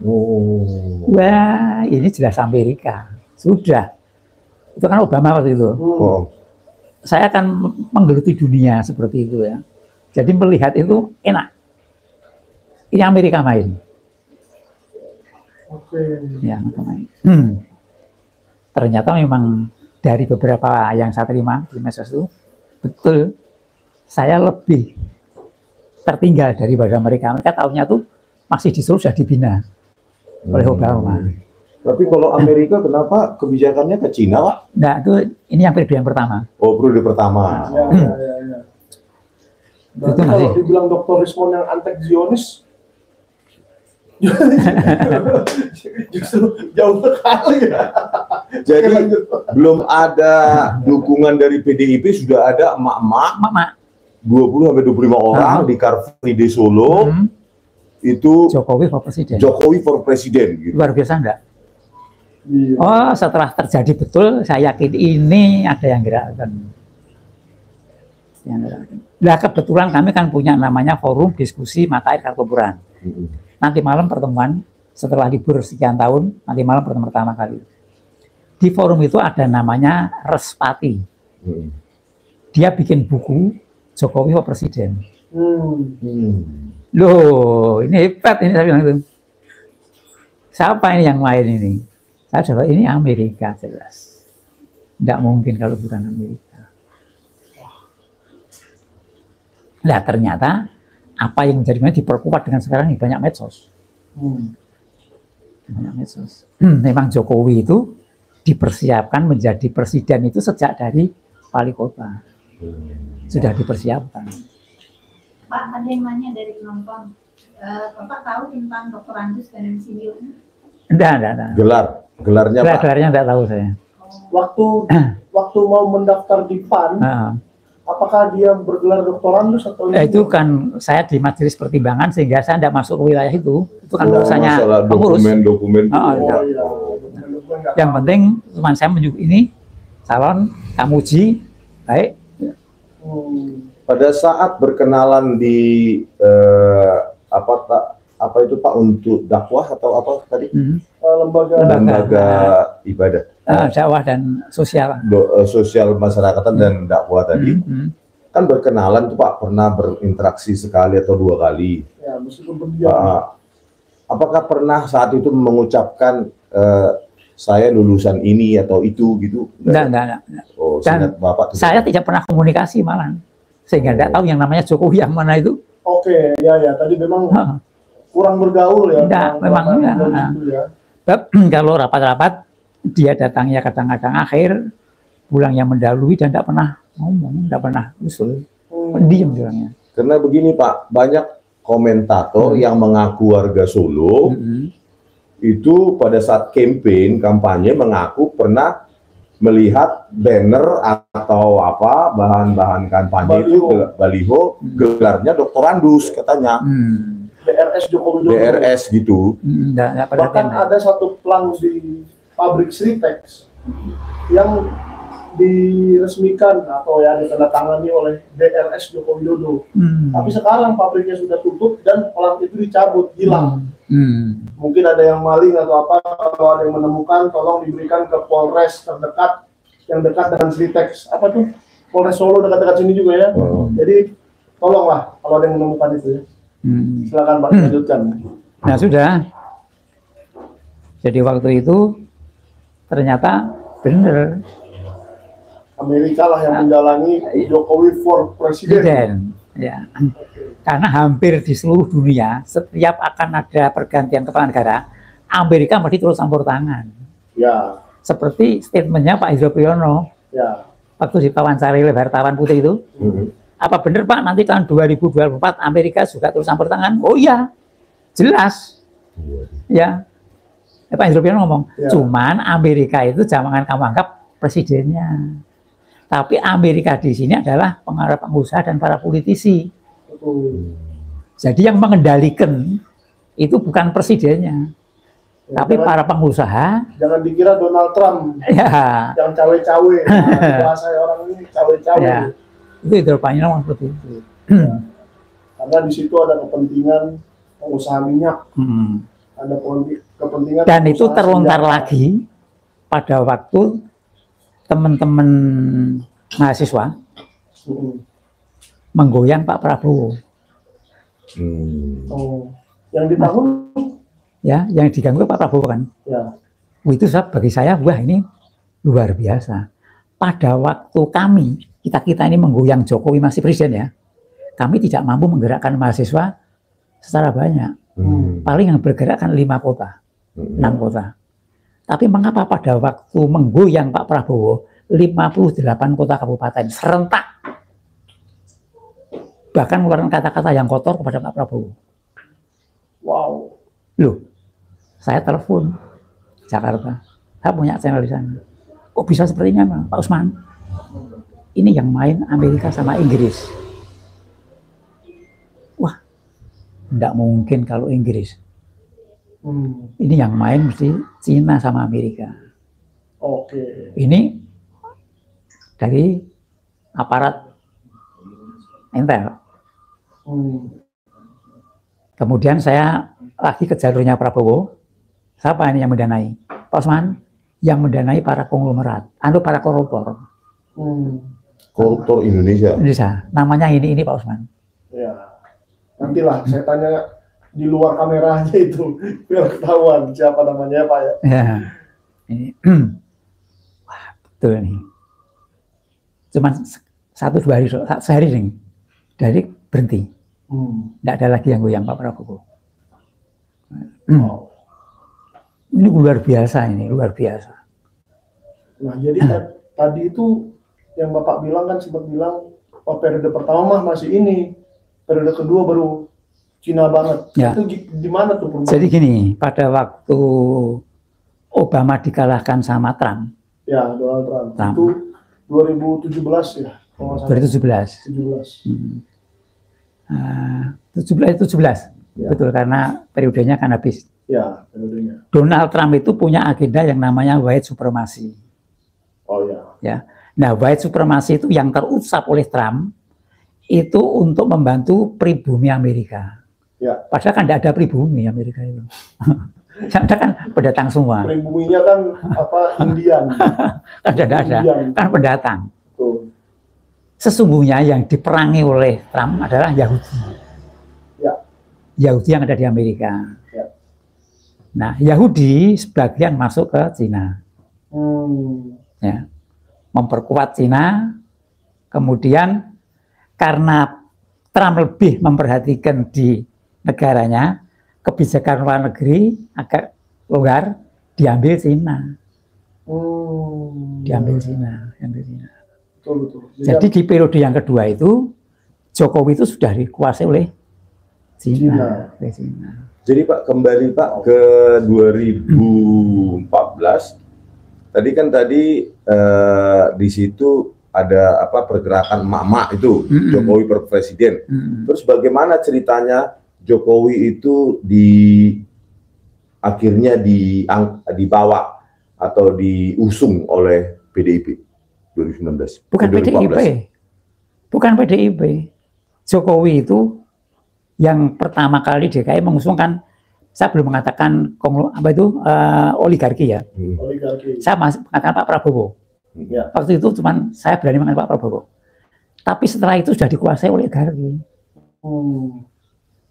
oh, Wah, ini jelas Amerika. Sudah. Itu kan Obama waktu itu. Hmm. oh. Saya akan menggeluti dunia seperti itu ya. Jadi melihat itu enak. Ini Amerika main. Oke. Ya, Amerika main. Ternyata memang dari beberapa yang saya terima di medsos itu, betul, saya lebih tertinggal daripada mereka. Mereka tahunya tuh masih disuruh sudah dibina oleh Obama. Tapi kalau Amerika kenapa kebijakannya ke Cina, Pak? Nah, itu ini yang periode yang pertama. Oh, periode pertama. Ya, ya, ya, ya. Berarti Itu kalau masih- dibilang Dr. Rismon yang antek Zionis, justru jauh sekali ya. Jadi Oke, lanjut. belum ada dukungan dari PDIP, sudah ada emak-emak Mama, 20-25 orang di Car Free Day Solo itu Jokowi for presiden. Jokowi for presiden gitu. Luar biasa enggak? Iya. Oh, setelah terjadi betul, saya yakin ini ada yang gerakkan. Yang gerakkan. Nah, kebetulan kami kan punya namanya forum diskusi mata air Kartopuran. Nanti malam pertemuan, setelah libur sekian tahun, nanti malam pertemuan pertama kali. Di forum itu ada namanya Respati. Dia bikin buku Jokowi for Presiden. Loh, ini hebat ini saya bilang itu. Siapa ini yang main ini? Saya jawab ini Amerika jelas. Tidak mungkin kalau bukan Amerika. Nah ternyata apa yang menjadi diperkuat dengan sekarang ini banyak medsos. Banyak medsos. Memang Jokowi itu dipersiapkan menjadi presiden itu sejak dari wali kota. Sudah dipersiapkan. Pak, ada yang nanya dari penonton. Bapak tahu tentang Dr. Anjus dan Insinyur? Enggak. Gelarnya Pak. Gelarnya enggak tahu saya. Waktu mau mendaftar di PAN, apakah dia bergelar doktorandus atau Itu kan saya di majelis pertimbangan sehingga saya tidak masuk ke wilayah itu. Itu kan urusannya masalah pengurus. dokumen-dokumen itu. Oh, Oh, iya. iya. Yang penting cuma saya menunjuk ini calon kamuji baik. Pada saat berkenalan di apa itu Pak untuk dakwah atau apa tadi? Lembaga ibadah. Dakwah dan sosial. Sosial masyarakatan dan dakwah tadi. Kan berkenalan tuh Pak, pernah berinteraksi sekali atau 2 kali. Ya, meskipun berdiam. Apakah pernah saat itu mengucapkan saya lulusan ini atau itu gitu? Enggak. Oh, Dan seingat Bapak. Saya tidak pernah komunikasi malah. Sehingga tidak tahu yang namanya Jokowi yang mana itu. Oke, ya. Tadi memang kurang bergaul ya. Enggak, memang enggak. Gitu ya. Kalau rapat-rapat dia datangnya kadang-kadang akhir, pulang yang mendahului dan tidak pernah ngomong, tidak pernah usul, pendiam orangnya. Karena begini Pak, banyak komentator yang mengaku warga Solo itu pada saat kampanye mengaku pernah melihat banner atau apa bahan-bahan kampanye itu baliho gelarnya Dr. Andus katanya. DRS Joko Widodo. DRS gitu. Bahkan ada satu plang di pabrik Sritex yang diresmikan atau yang ditandatangani oleh DRS Joko Widodo. Tapi sekarang pabriknya sudah tutup dan plang itu dicabut, hilang. Mungkin ada yang maling atau apa, kalau ada yang menemukan tolong diberikan ke Polres terdekat yang dekat dengan Sritex. Apa tuh? Polres Solo dekat-dekat sini juga ya. Jadi tolonglah kalau ada yang menemukan itu ya. Silakan Pak lanjutkan. Nah sudah. Jadi waktu itu ternyata benar. Amerika lah yang menjalani Jokowi for presiden. Ya. Karena hampir di seluruh dunia setiap akan ada pergantian kepala negara, Amerika mesti terus campur tangan. Ya. Seperti statementnya Pak Hidro Priyono. Ya. Waktu diwawancari oleh wartawan putih itu. Apa benar Pak nanti tahun 2024 Amerika juga terus campur tangan? Oh iya, jelas. Ya. Pak Hidro Priyono ngomong, cuman Amerika itu jangan kamu anggap presidennya. Tapi Amerika di sini adalah pengusaha dan para politisi. Jadi yang mengendalikan itu bukan presidennya, tapi para pengusaha. Jangan dikira Donald Trump. Ya. Jangan cawe-cawe. Bahasa orang ini cawe-cawe. Ya. Itu Hidropannya ngomong seperti itu. Karena di situ ada kepentingan pengusaha minyak. Ada kepentingan. Dan itu terlontar lagi pada waktu teman-teman mahasiswa menggoyang Pak Prabowo. Yang di tahun ya, yang diganggu Pak Prabowo kan. Ya. Itu bagi saya, wah ini luar biasa. Pada waktu kami, kita ini menggoyang Jokowi masih presiden ya, kami tidak mampu menggerakkan mahasiswa secara banyak. Paling yang bergerak kan 5 kota, 6 kota. Tapi mengapa pada waktu menggoyang Pak Prabowo 58 kota kabupaten serentak bahkan mengeluarkan kata-kata yang kotor kepada Pak Prabowo. Wow. Loh, saya telepon Jakarta, saya punya channel di sana. Kok bisa seperti ini Pak Usman? Ini yang main Amerika sama Inggris. Wah, enggak mungkin kalau Inggris. Ini yang main mesti Cina sama Amerika. Oke. Ini dari aparat intel. Kemudian saya lagi ke jalurnya Prabowo. Siapa ini yang mendanai? Pak Usman, yang mendanai para konglomerat, para koruptor. Koruptor Indonesia. Namanya ini Pak Usman. Ya. Nantilah saya tanya di luar kamera aja itu biar ketahuan siapa namanya Pak ya. Ya. Ini wah, betul nih. Cuman 1-2 hari, sehari nih, dari berhenti. Nggak ada lagi yang goyang Pak Prabowo. Ini luar biasa, ini luar biasa. Nah jadi tadi itu yang Bapak bilang kan sempat bilang, periode pertama masih ini, periode kedua baru Cina banget. Ya. Itu gimana tuh? Jadi gini, pada waktu Obama dikalahkan sama Trump. Ya, Donald Trump. Itu 2017 ya. 2017. 17. Ya. Betul, karena periodenya kan habis. Ya, periodenya. Donald Trump itu punya agenda yang namanya white supremacy. Oh ya. Ya. Nah, white supremacy itu yang terusap oleh Trump itu untuk membantu pribumi Amerika. Ya. Padahal kan tidak ada pribumi Amerika itu. Ada kan pendatang semua. Pribuminya kan apa Indian. Kan tidak ada, kan pendatang. Sesungguhnya yang diperangi oleh Trump adalah Yahudi. Ya. Yahudi yang ada di Amerika. Ya. Nah, Yahudi sebagian masuk ke Cina. Ya. Memperkuat Cina, kemudian karena Trump lebih memperhatikan di negaranya, kebijakan luar negeri agak longgar, diambil Cina. Diambil Cina, diambil Cina. Betul. Jadi di periode yang kedua itu Jokowi itu sudah dikuasai oleh Cina. Oleh Cina. Jadi Pak, kembali Pak ke 2014. Tadi kan di situ ada pergerakan emak-emak itu, Jokowi berpresiden. Terus bagaimana ceritanya Jokowi itu akhirnya dibawa atau diusung oleh PDIP 2019? Bukan 2014. PDIP. Bukan PDIP. Jokowi itu yang pertama kali DKI mengusungkan, saya belum mengatakan oligarki ya. Oligarki. Saya masih mengatakan Pak Prabowo. Ya. Waktu itu cuman saya berani mengatakan Pak Prabowo. Tapi setelah itu sudah dikuasai oligarki.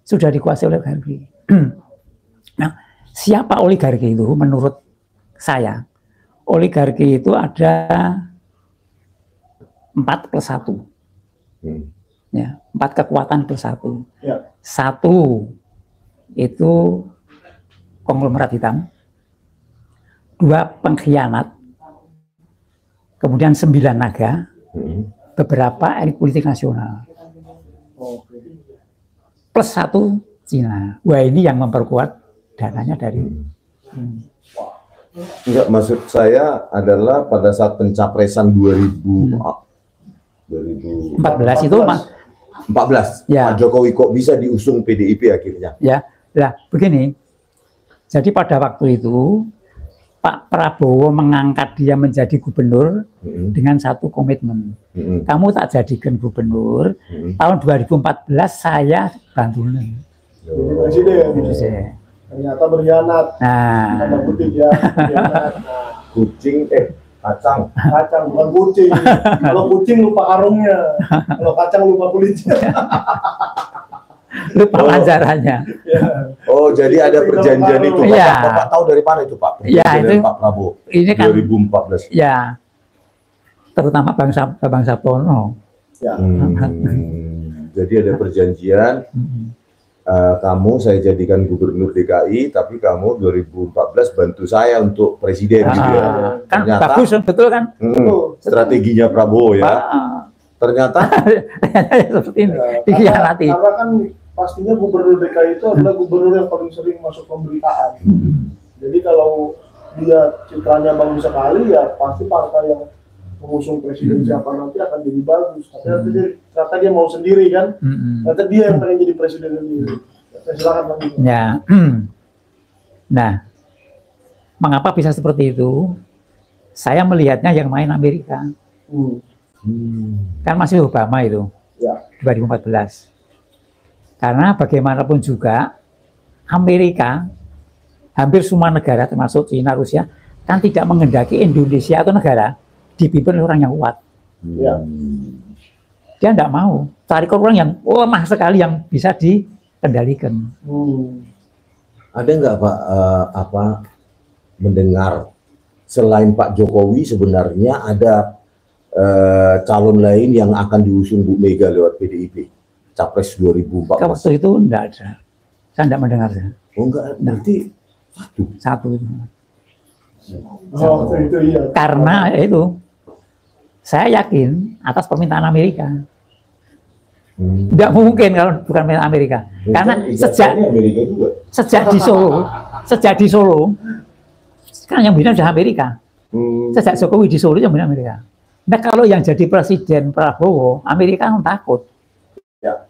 Sudah dikuasai oligarki. Nah, siapa oligarki itu? Menurut saya, oligarki itu ada 4+1. Ya, 4 kekuatan plus 1. Ya. 1 itu konglomerat hitam, 2 pengkhianat, kemudian 9 naga, beberapa elit politik nasional, plus 1 Cina. Wah, ini yang memperkuat dananya dari. Enggak, maksud saya adalah pada saat pencapresan 2014 itu 14, ya. Pak Jokowi kok bisa diusung PDIP akhirnya? Ya, lah begini. Jadi pada waktu itu Pak Prabowo mengangkat dia menjadi gubernur dengan satu komitmen. Kamu tak jadikan gubernur, tahun 2014 saya bantu presiden. Ternyata berkhianat. Nah, tanda kutip ya, berkhianat. Kucing, kacang. Kacang bukan kucing. Kalau kucing lupa karungnya, kalau kacang lupa kulitnya. Lupa pelajarannya. Oh, jadi ada perjanjian itu. Ya. Bapak tahu dari mana itu, Pak? Ya, itu Pak Prabowo. Ini kan 2014. Ya, terutama Bang Sabtono. Ya. Jadi ada perjanjian. Kamu saya jadikan gubernur DKI, tapi kamu 2014 bantu saya untuk presiden gitu ya. Kan ternyata, bagus, betul kan? Strateginya Prabowo ya. Ternyata seperti ini. Dikhianati. Karena kan pastinya gubernur DKI itu adalah gubernur yang paling sering masuk pemberitaan. Jadi kalau dia citranya bagus sekali, ya pasti partai yang mengusung presiden siapa nanti akan jadi bagus. Tapi ternyata dia mau sendiri kan, ternyata dia yang pengen jadi presiden sendiri. Silakan Bang. Ya. Nah, mengapa bisa seperti itu? Saya melihatnya yang main Amerika. Kan masih Obama itu, ya. 2014. Karena bagaimanapun juga Amerika, hampir semua negara termasuk China, Rusia, kan tidak menghendaki Indonesia atau negara dipimpin oleh orang yang kuat. Ya. Dia tidak mau cari orang yang lemah sekali yang bisa dikendalikan. Ada nggak Pak mendengar selain Pak Jokowi sebenarnya ada calon lain yang akan diusung Bu Mega lewat PDIP Capres 2014? Waktu itu tidak ada. Saya tidak mendengar. Oh enggak, berarti satu. Oh, itu iya. Karena itu saya yakin atas permintaan Amerika. Tidak mungkin kalau bukan permintaan Amerika. Karena sejak di Solo, sekarang yang bina sudah Amerika. Sejak Jokowi di Solo yang bina Amerika. Nah kalau yang jadi presiden Prabowo, Amerika kan takut. Ya.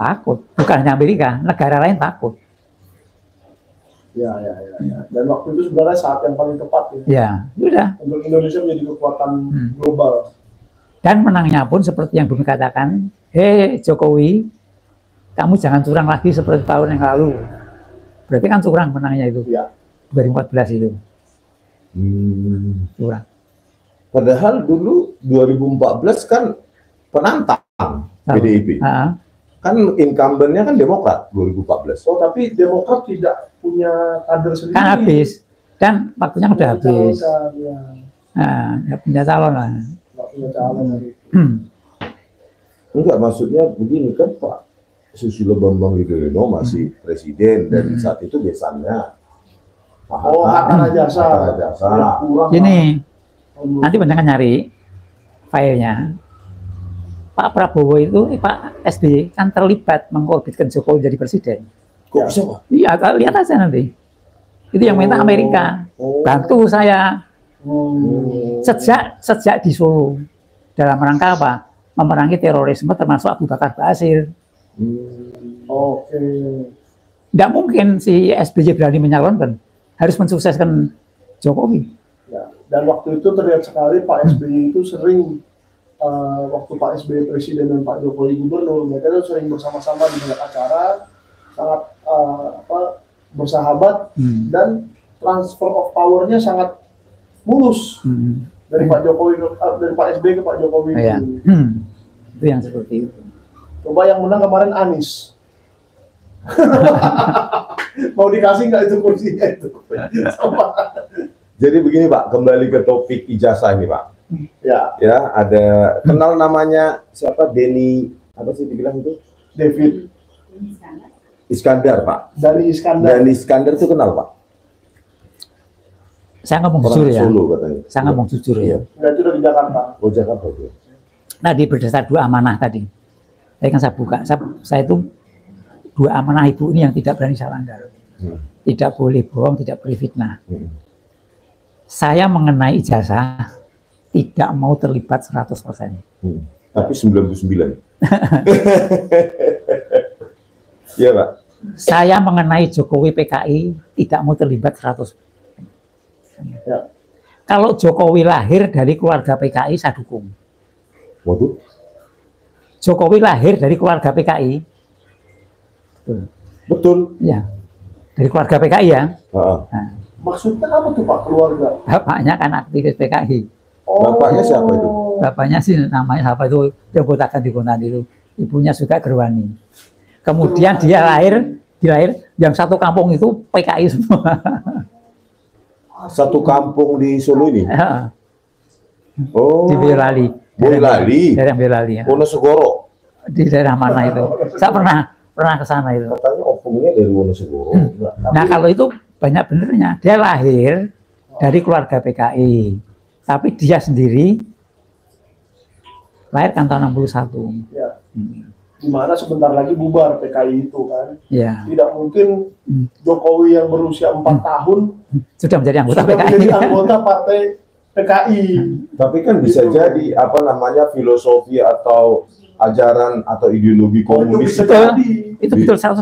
Takut. Bukan hanya Amerika, negara lain takut. Ya. Dan waktu itu sebenarnya saat yang paling tepat ya. Ya, sudah. Untuk Indonesia menjadi kekuatan global. Dan menangnya pun seperti yang Bumi katakan, Jokowi, kamu jangan curang lagi seperti tahun yang lalu. Berarti kan curang menangnya itu. Ya. 2014 itu. Curang. Padahal dulu 2014 kan penantang PDIP. Kan incumbent-nya kan Demokrat 2014. Oh, tapi Demokrat tidak punya kader sendiri. Kan habis. Dan waktunya udah habis. Ya. Nah, ya punya calon lah. Nggak punya calon. Enggak, maksudnya begini kan Pak Susilo Bambang Yudhoyono masih presiden dan saat itu besannya Oh, Hatta Rajasa. Hatta Rajasa. Ya, kurang. Gini, nanti panjangan nyari filenya. Pak Prabowo itu, Pak SBY kan terlibat mengorbitkan Jokowi jadi presiden. Kok bisa, Pak? Iya, lihat aja nanti. Itu yang minta Amerika. Bantu saya sejak di Solo. Dalam rangka apa? Memerangi terorisme termasuk Abu Bakar Basir. Oke. Nggak mungkin si SBY berani menyalonkan. Harus mensukseskan Jokowi. Ya. Dan waktu itu terlihat sekali Pak SBY itu sering waktu Pak SBY presiden dan Pak Jokowi gubernur, mereka itu sering bersama-sama di banyak acara, sangat bersahabat dan transfer of power-nya sangat mulus dari Pak Jokowi dari Pak SBY ke Pak Jokowi. Ya. Itu yang seperti itu. Coba yang menang kemarin Anies. Mau dikasih nggak itu kursinya itu? Jadi begini Pak, kembali ke topik ijazah ini Pak. Ya. Ya, ada kenal namanya siapa? Denny apa sih dibilang itu? David Iskandar Pak. dari Iskandar. Denny Iskandar itu kenal Pak? Saya ngomong Orang jujur ya. Solo katanya. Saya ngomong jujur ya. Nggak itu dari Jakarta. Oh Jakarta itu. Nah, di berdasar 2 amanah tadi. Saya kan saya buka. Saya itu 2 amanah ibu ini yang tidak berani saya langgar. Tidak boleh bohong, tidak boleh fitnah. Saya mengenai ijazah tidak mau terlibat 100%. Tapi 99. Iya Pak. Saya mengenai Jokowi PKI tidak mau terlibat 100%. Ya. Kalau Jokowi lahir dari keluarga PKI, saya dukung. Waduh. Jokowi lahir dari keluarga PKI. Betul. Ya. Dari keluarga PKI ya. Nah, Maksudnya apa tuh Pak keluarga? bapaknya kan aktivis PKI. Bapaknya siapa itu? Bapaknya sih namanya apa itu, yang botakan di Gontan itu. Ibunya juga Gerwani. Kemudian dia lahir yang satu kampung itu PKI semua. Satu kampung di Solo ini. Oh. Di Boyolali. Boyolali. Daerah Boyolali. Ya. Wonosegoro. Di daerah mana itu? Saya pernah ke sana itu. Katanya opungnya dari Wonosegoro. Nah, kalau itu banyak benernya. Dia lahir dari keluarga PKI. Tapi dia sendiri lahir kan tahun 61. Ya. Di mana sebentar lagi bubar PKI itu kan. Ya. Tidak mungkin Jokowi yang berusia 4 tahun Sudah menjadi anggota sudah PKI. menjadi anggota partai PKI. Tapi kan bisa jadi apa namanya filosofi atau ajaran atau ideologi komunis bisa itu jadi. Itu betul 100%.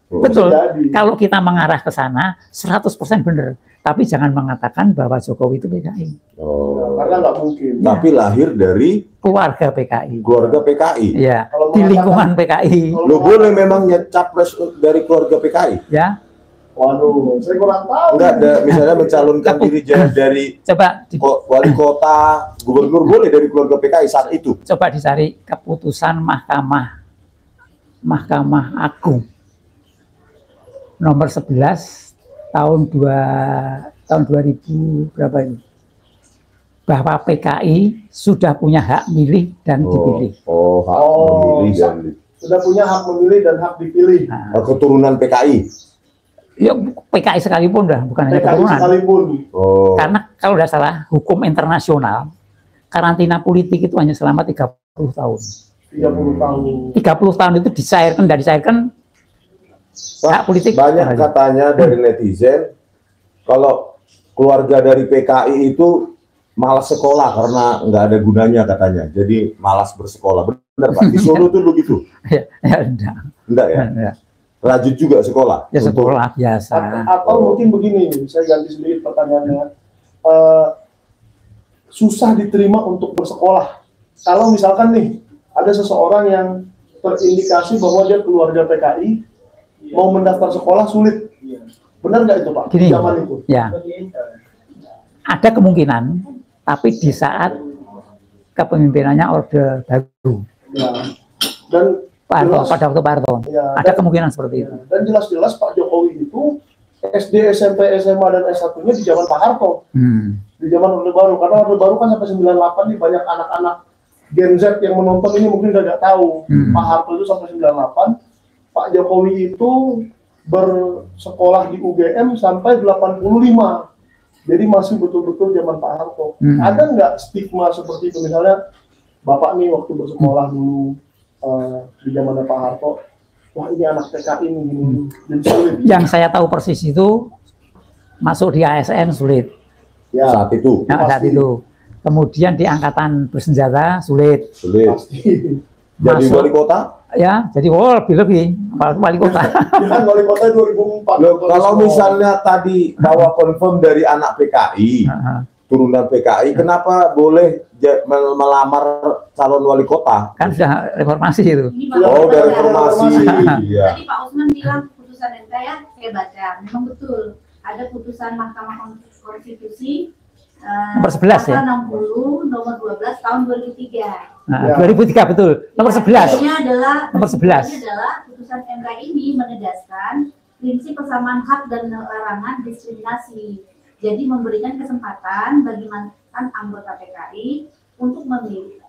Oh. Betul. Jadi. Kalau kita mengarah ke sana 100% benar. Tapi jangan mengatakan bahwa Jokowi itu PKI. Oh. Karena nggak mungkin. Tapi lahir dari Keluarga PKI. keluarga PKI. Ya, Kalau di mengatakan- lingkungan PKI. Lo boleh memangnya capres dari keluarga PKI? Ya, Waduh, saya kurang tahu. Enggak ada misalnya mencalonkan diri dari coba wali kota, gubernur boleh dari keluarga PKI saat itu. coba dicari keputusan Mahkamah Agung nomor 11 tahun 2000 berapa ini? Bahwa PKI sudah punya hak milih dan dipilih. Hak memilih dan Sudah punya hak memilih dan hak dipilih. Nah, keturunan PKI. ya PKI sekalipun dah, bukan hanya PKI keturunan. sekalipun. Oh. Karena kalau tidak salah hukum internasional karantina politik itu hanya selama 30 tahun. 30 tahun. 30 tahun itu dicairkan, tidak dicairkan Pak, hak politik. banyak katanya dari netizen kalau keluarga dari PKI itu malas sekolah karena nggak ada gunanya katanya. Jadi malas bersekolah. Benar Pak? Di Solo tuh begitu? Ya, enggak. Enggak ya? Ya, Rajin juga sekolah? ya sekolah biasa. Atau mungkin begini, saya ganti sedikit pertanyaannya. Susah diterima untuk bersekolah. Kalau misalkan nih, ada seseorang yang terindikasi bahwa dia keluarga PKI, mau mendaftar sekolah sulit. Benar nggak itu Pak? Gini, Zaman itu. ya, ada kemungkinan, tapi di saat kepemimpinannya Orde Baru, Ya. Dan Pak Harto, jelas- pada waktu Pak Harto, Ya, ada kemungkinan seperti itu. dan jelas-jelas Pak Jokowi itu SD, SMP, SMA, dan S1-nya di zaman Pak Harto. Di zaman Orde Baru. Karena Orde Baru kan sampai 98 nih banyak anak-anak Gen Z yang menonton ini mungkin nggak tahu. Pak Harto itu sampai 98. Pak Jokowi itu bersekolah di UGM sampai 85. Jadi masih betul-betul zaman Pak Harto. Ada nggak stigma seperti itu? Misalnya Bapak nih waktu bersekolah dulu di zaman Pak Harto, wah ini anak TKI ini gini, sulit. Yang saya tahu persis itu masuk di ASN sulit. Ya, Saat itu. Nah, saat itu. Kemudian di angkatan bersenjata sulit. Sulit. pasti. Jadi Masuk. wali kota? Ya, jadi lebih apalagi wali kota. Ya kan wali kota 2004. Loh, kalau misalnya tadi bahwa confirm dari anak PKI, turunan PKI, kenapa boleh melamar calon wali kota? Kan sudah reformasi itu. Ini Oh, Pak dari Usman reformasi. Iya. Tadi Pak Usman bilang putusan MK ya, saya baca. Memang betul. Ada putusan Mahkamah Konstitusi Nomor 11 ya? pasal 60 nomor 12 tahun 2003. Nah, Ya. 2003 betul. Nomor 11. Intinya adalah Nomor 11. intinya adalah putusan MK ini menegaskan prinsip persamaan hak dan larangan diskriminasi. Jadi memberikan kesempatan bagi mantan anggota PKI untuk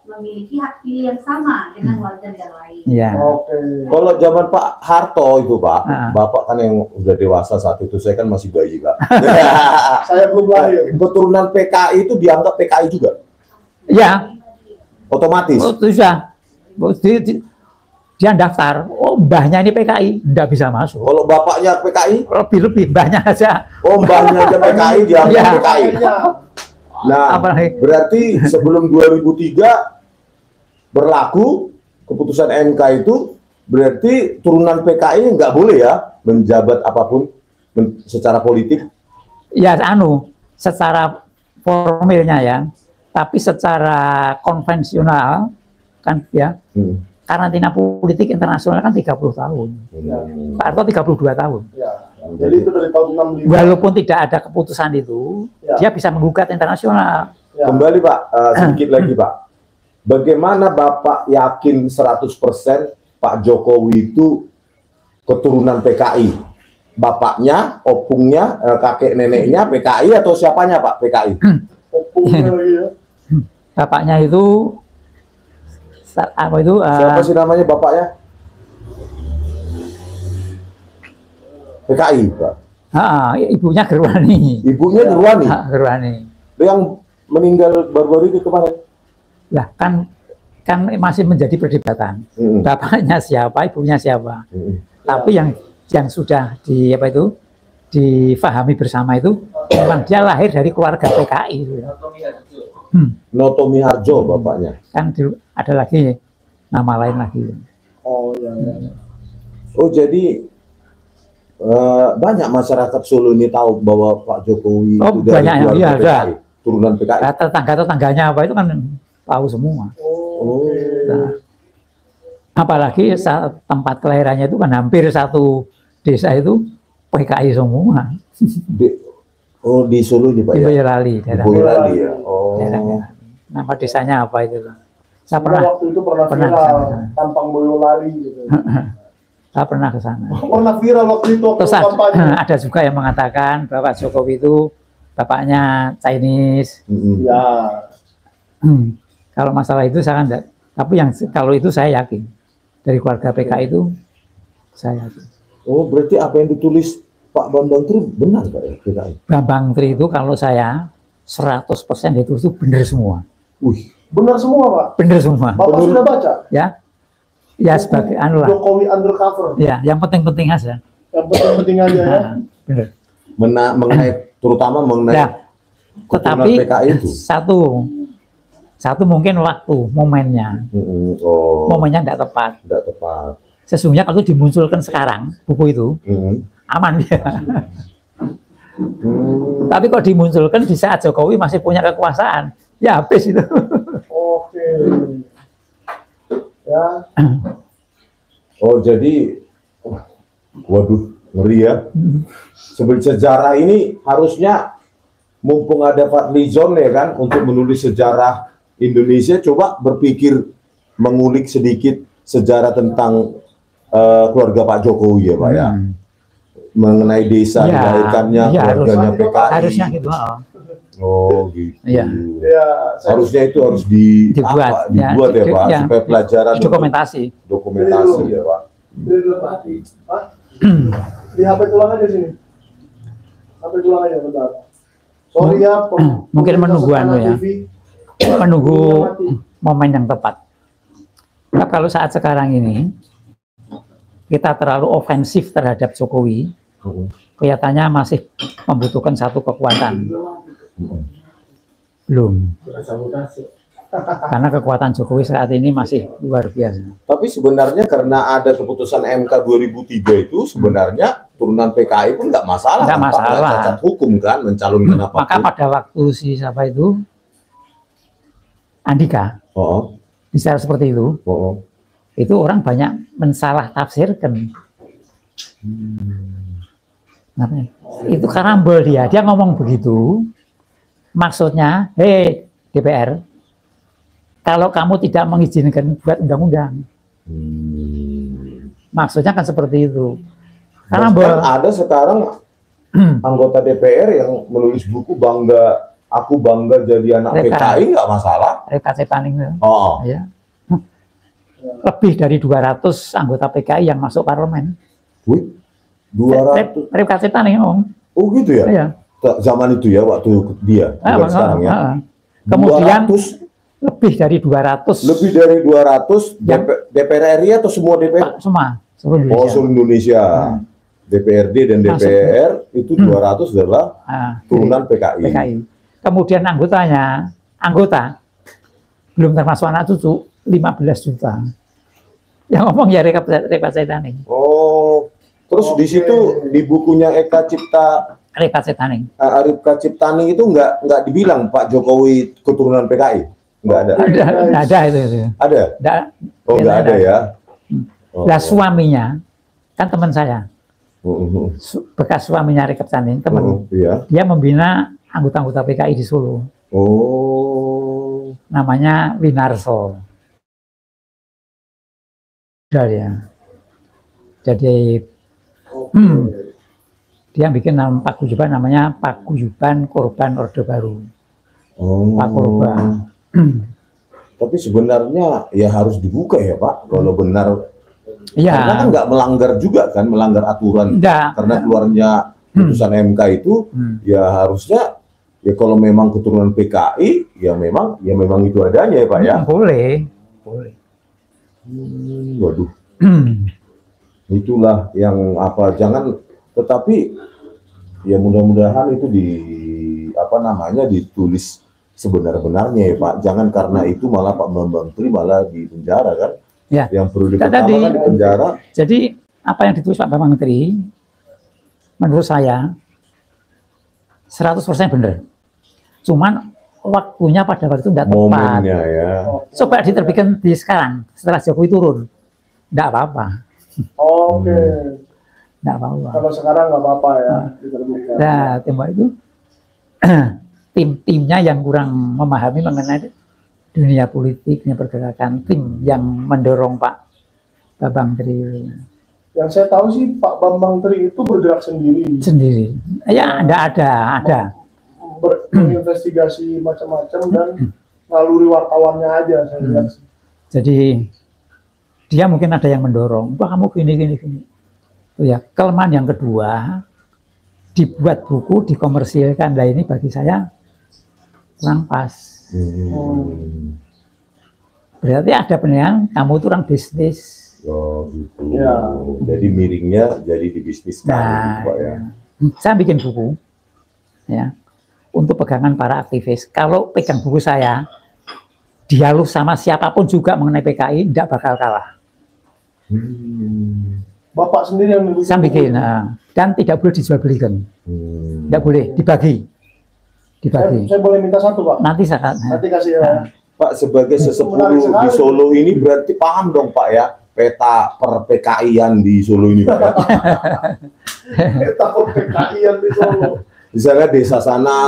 memiliki hak pilih yang sama dengan warga negara lain. Iya. Oke. Kalau zaman Pak Harto itu Pak, Ah. Bapak kan yang udah dewasa saat itu, saya kan masih bayi Pak. Saya belum lahir. Keturunan PKI itu dianggap PKI juga, Iya. otomatis. Oh, itu sudah. Dia daftar. Oh, mbahnya ini PKI, enggak bisa masuk. Kalau bapaknya PKI, Lebih mbahnya aja. oh mbahnya aja PKI dianggap Iya. PKI. Nah, Apalagi? berarti sebelum 2003 berlaku keputusan MK itu, berarti turunan PKI nggak boleh ya menjabat apapun secara politik. Ya, secara formilnya ya. Tapi secara konvensional kan ya, karantina politik internasional kan 30 tahun. Pak Harto 32 tahun. Ya. Jadi itu dari tahun 65. Walaupun tidak ada keputusan itu, Ya. dia bisa menggugat internasional. Ya. Kembali Pak, sedikit lagi Pak. Bagaimana Bapak yakin 100% Pak Jokowi itu keturunan PKI? Bapaknya, opungnya, kakek neneknya PKI atau siapanya Pak PKI? Opungnya lagi ya. Bapaknya itu apa itu? Siapa sih namanya bapaknya? PKI Pak. Ibunya Gerwani. Ibunya Nurwani. Gerwani. Yang meninggal baru-baru itu kemarin. Lah kan masih menjadi perdebatan. Bapaknya siapa, ibunya siapa. Tapi yang sudah difahami bersama itu memang dia lahir dari keluarga PKI. Noto Miharjo bapaknya. Kan ada lagi nama lain lagi. Oh ya. Oh jadi banyak masyarakat Solo ini tahu bahwa Pak Jokowi itu dari banyak, keluarga iya, PKI, turunan PKI. Nah, tetangga-tetangganya apa itu kan tahu semua. Oh. Nah, apalagi tempat kelahirannya itu kan hampir satu desa itu PKI semua. Di Solo nih Pak Di ya? Boyolali. Di Boyolali ya? Oh. Daerahnya. Nama desanya apa itu? Saya Pernah waktu itu pernah pernah viral kesana. tampang Boyolali gitu. Saya pernah ke sana. Pernah viral waktu itu waktu Terus kampanye. ada juga yang mengatakan bahwa Jokowi itu bapaknya Chinese. Ya. Kalau masalah itu saya enggak. Tapi kalau itu saya yakin. Dari keluarga PKI itu saya yakin. Oh berarti apa yang ditulis Pak Bambang Tri benar Pak ya PKI? Bambang Tri itu kalau saya 100% itu benar semua. Wih, Benar semua Pak. Benar semua. Bapak sudah baca? Ya. Ya sebagai anu lah. Jokowi undercover. Ya, yang penting-penting aja. Yang penting-penting aja ya. Benar. mengenai terutama mengenai Ya, tetapi PKI itu. satu mungkin waktu momennya Oh, momennya tidak tepat. tidak tepat. Sesungguhnya kalau dimunculkan sekarang buku itu aman dia. Tapi kalau dimunculkan di saat Jokowi masih punya kekuasaan, ya habis itu. Oke. Ya. Oh jadi, waduh ngeri ya. Sebenarnya sejarah ini harusnya mumpung ada Fadlizon ya kan untuk menulis sejarah Indonesia, coba berpikir mengulik sedikit sejarah tentang keluarga Pak Jokowi ya Pak ya, mengenai desa dilahirkannya, keluarganya PKI. Harusnya gitu. Oh gitu. Iya. Ya, Harusnya itu harus Dibuat ya Pak, ya, supaya pelajaran dokumentasi. dokumentasi ya Pak. Pak. Di HP tulang aja sini. HP tulang aja bentar. Sorry ya, mungkin menunggu ya. Menunggu momen yang tepat. Nah, kalau saat sekarang ini kita terlalu ofensif terhadap Jokowi, kelihatannya masih membutuhkan satu kekuatan. Belum. Karena kekuatan Jokowi saat ini masih luar biasa. Tapi sebenarnya karena ada keputusan MK 2003 itu sebenarnya turunan PKI pun nggak masalah. Nggak masalah. Nggak cacat hukum kan mencalonkan apapun. Maka pada waktu si siapa itu Andika bicara seperti itu, itu orang banyak mensalah tafsirkan. Itu karambol dia ngomong begitu. Maksudnya, hei DPR, kalau kamu tidak mengizinkan buat undang-undang, maksudnya kan seperti itu. Karambol. Ada sekarang anggota DPR yang menulis buku aku bangga jadi anak PKI, nggak masalah. Reka Cetaning. Ya. Lebih dari 200 anggota PKI yang masuk parlemen. Wih, 200. Reka Cetaning, Oh gitu ya? Iya. Zaman itu ya, waktu dia, bukan sekarang ya. Kemudian 200, lebih dari 200. Lebih dari 200 DPR RI atau semua DPR? Semua, seluruh Indonesia. Oh, seluruh Indonesia. DPRD dan DPR itu 200 adalah turunan PKI. Kemudian anggota belum termasuk anak cucu 15 juta. Yang ngomong ya Reka Cetaning. Oh, terus di situ di bukunya Eka Cipta Reka Cetaning. Reka Ciptaning itu nggak dibilang Pak Jokowi keturunan PKI? Nggak ada. Nggak ada itu. Ada? Oh, nggak ada ya. Nah, suaminya kan teman saya. Bekas suaminya Reka Cetaning, teman. Dia membina anggota-anggota PKI di Solo. Oh. Namanya Winarso. Udah ya. Jadi dia bikin nama paguyuban namanya Paguyuban Korban Orde Baru. Pak Korban. Tapi sebenarnya ya harus dibuka ya Pak, kalau benar. Iya. Karena kan nggak melanggar juga kan, melanggar aturan. Karena keluarnya putusan MK itu, ya harusnya ya kalau memang keturunan PKI, ya memang itu adanya ya Pak ya. Boleh. Waduh. Itulah yang jangan. Tetapi ya mudah-mudahan itu ditulis sebenar-benarnya ya Pak. Jangan karena itu malah Pak Bambang Tri malah di penjara kan. Ya. Yang perlu dipertamakan di penjara. Jadi apa yang ditulis Pak Bambang Tri menurut saya 100% benar. Cuman waktunya pada waktu itu tidak tepat. Momennya ya. Coba diterbitkan di sekarang setelah Jokowi turun. Tidak apa-apa. Oke. Nggak apa-apa. Kalau sekarang nggak apa-apa ya. Nah, tembak itu tim-timnya yang kurang memahami mengenai dunia politik, dunia pergerakan, tim yang mendorong Pak Bambang Tri. Yang saya tahu sih Pak Bambang Tri itu bergerak sendiri. Ya, ada. Berinvestigasi macam-macam dan ngaluri wartawannya aja saya lihat. Jadi dia mungkin ada yang mendorong, wah kamu gini. Ya, kelemahan yang kedua, dibuat buku, dikomersilkan. Nah ini bagi saya kurang pas. Berarti ada penilaian, kamu itu orang bisnis. Oh gitu. Ya. Jadi miringnya jadi di bisnis Pak ya. Saya bikin buku, ya, untuk pegangan para aktivis. Kalau pegang buku saya, dialog sama siapapun juga mengenai PKI, tidak bakal kalah. Bapak sendiri yang saya bikin, dan tidak boleh dijual belikan, tidak boleh dibagi. Saya boleh minta satu Pak. Nanti kasih ya. Pak sebagai sesepuh di Solo ini berarti paham dong Pak ya peta per PKI-an di Solo ini Pak ya. Peta per PKI-an di Solo. Misalnya desa sana,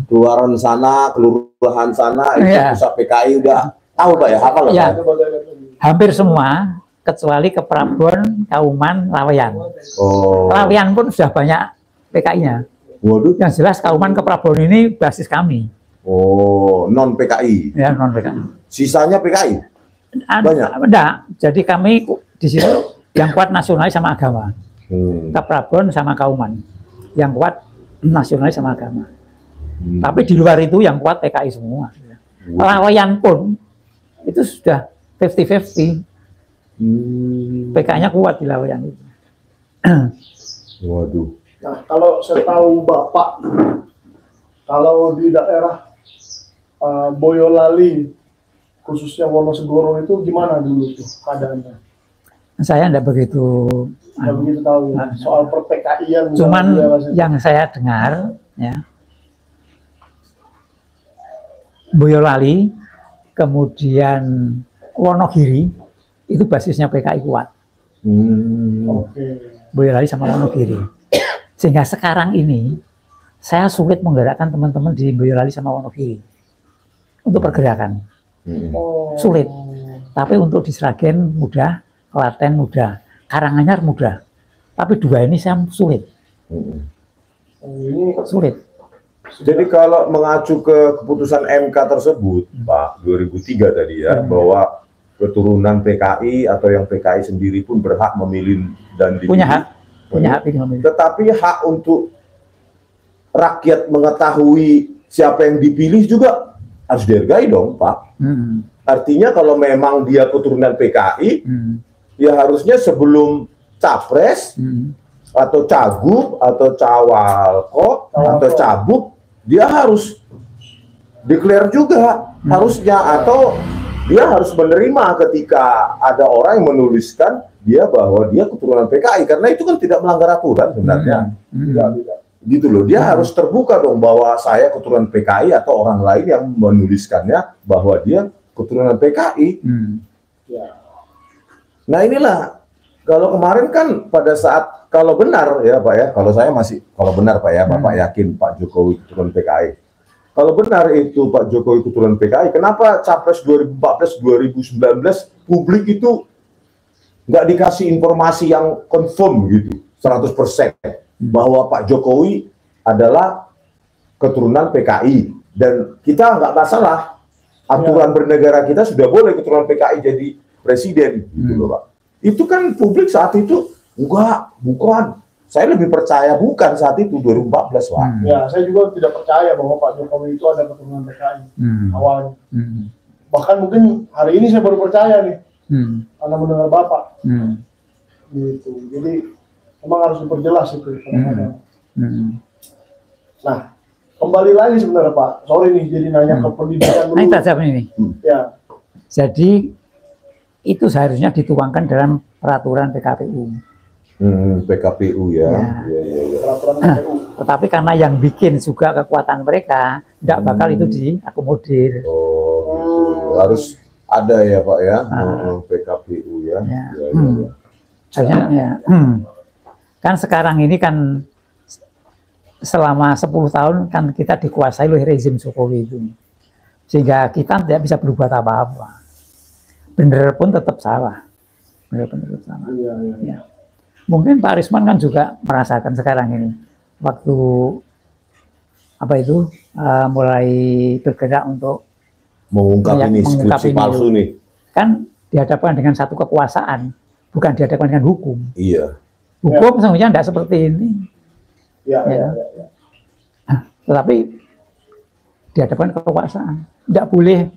kelurahan sana, kelurahan sana, itu pusat PKI udah tahu Pak ya, hafal ya? Hampir semua. Kecuali ke Prabon, Kauman, Laweyan. Laweyan pun sudah banyak PKI-nya. Waduh. Yang jelas Kauman ke Prabon ini basis kami. Non PKI. Ya, non PKI. Sisanya PKI? Banyak. Enggak. Jadi kami di situ yang kuat nasionalis sama agama. Keprabon sama Kauman. Yang kuat nasionalis sama agama. Tapi di luar itu yang kuat PKI semua. Lawayan pun itu sudah 50-50. PKI-nya kuat di Laweyan itu. Waduh. Nah, kalau saya tahu Bapak, kalau di daerah Boyolali, khususnya Wonosegoro itu gimana dulu tuh keadaannya? Saya tidak begitu Tahu soal per-PKI-an. Cuman yang saya dengar, ya, Boyolali, kemudian Wonogiri, itu basisnya PKI kuat. Boyolali sama Wonogiri. Sehingga sekarang ini, saya sulit menggerakkan teman-teman di Boyolali sama Wonogiri untuk pergerakan. Sulit. Tapi untuk di Sragen mudah, Klaten mudah, Karanganyar mudah. Tapi dua ini saya sulit. Sulit. Jadi kalau mengacu ke keputusan MK tersebut, Pak, 2003 tadi ya, bahwa keturunan PKI atau yang PKI sendiri pun berhak memilih dan dipilih. Punya hak pilih memilih. Tetapi hak untuk rakyat mengetahui siapa yang dipilih juga harus dihargai dong, Pak. Artinya kalau memang dia keturunan PKI, ya harusnya sebelum capres atau cagup atau cawalkot atau cabuk, dia harus declare juga harusnya, atau dia harus menerima ketika ada orang yang menuliskan dia bahwa dia keturunan PKI, karena itu kan tidak melanggar aturan sebenarnya. Tidak. Gitu loh, dia harus terbuka dong bahwa saya keturunan PKI, atau orang lain yang menuliskannya bahwa dia keturunan PKI. Nah inilah, kalau kemarin kan pada saat, kalau benar ya Pak ya, kalau benar Pak ya, Bapak yakin Pak Jokowi keturunan PKI. Kalau benar itu Pak Jokowi keturunan PKI, kenapa Capres 2014-2019 publik itu nggak dikasih informasi yang confirm gitu, 100% bahwa Pak Jokowi adalah keturunan PKI, dan kita nggak masalah, aturan bernegara kita sudah boleh keturunan PKI jadi presiden gitu loh Pak. Itu kan publik saat itu bukan. Saya lebih percaya bukan saat itu 2014 Pak. Ya, saya juga tidak percaya bahwa Pak Jokowi itu ada keturunan PKI awalnya. Bahkan mungkin hari ini saya baru percaya nih, karena mendengar Bapak. Gitu. Jadi memang harus diperjelas itu. Nah, kembali lagi sebenarnya Pak. Sorry nih, jadi nanya ke pendidikan dulu. Nah, kita jawab ini. Ya. Jadi itu seharusnya dituangkan dalam peraturan PKPU. PKPU ya. Peraturan PKPU. Tetapi karena yang bikin juga kekuatan mereka, tidak bakal itu diakomodir. Harus ada ya Pak ya, PKPU ya. Soalnya kan sekarang ini kan selama 10 tahun kan kita dikuasai oleh rezim Jokowi itu, sehingga kita tidak bisa berbuat apa-apa. Benar pun tetap salah. Ya. Mungkin Pak Risman kan juga merasakan sekarang ini, waktu mulai bergerak untuk mengungkap ini skripsi palsu nih. Kan dihadapkan dengan satu kekuasaan, bukan dihadapkan dengan hukum. Iya. Hukum sebenarnya tidak seperti ini. Tetapi dihadapkan kekuasaan, tidak boleh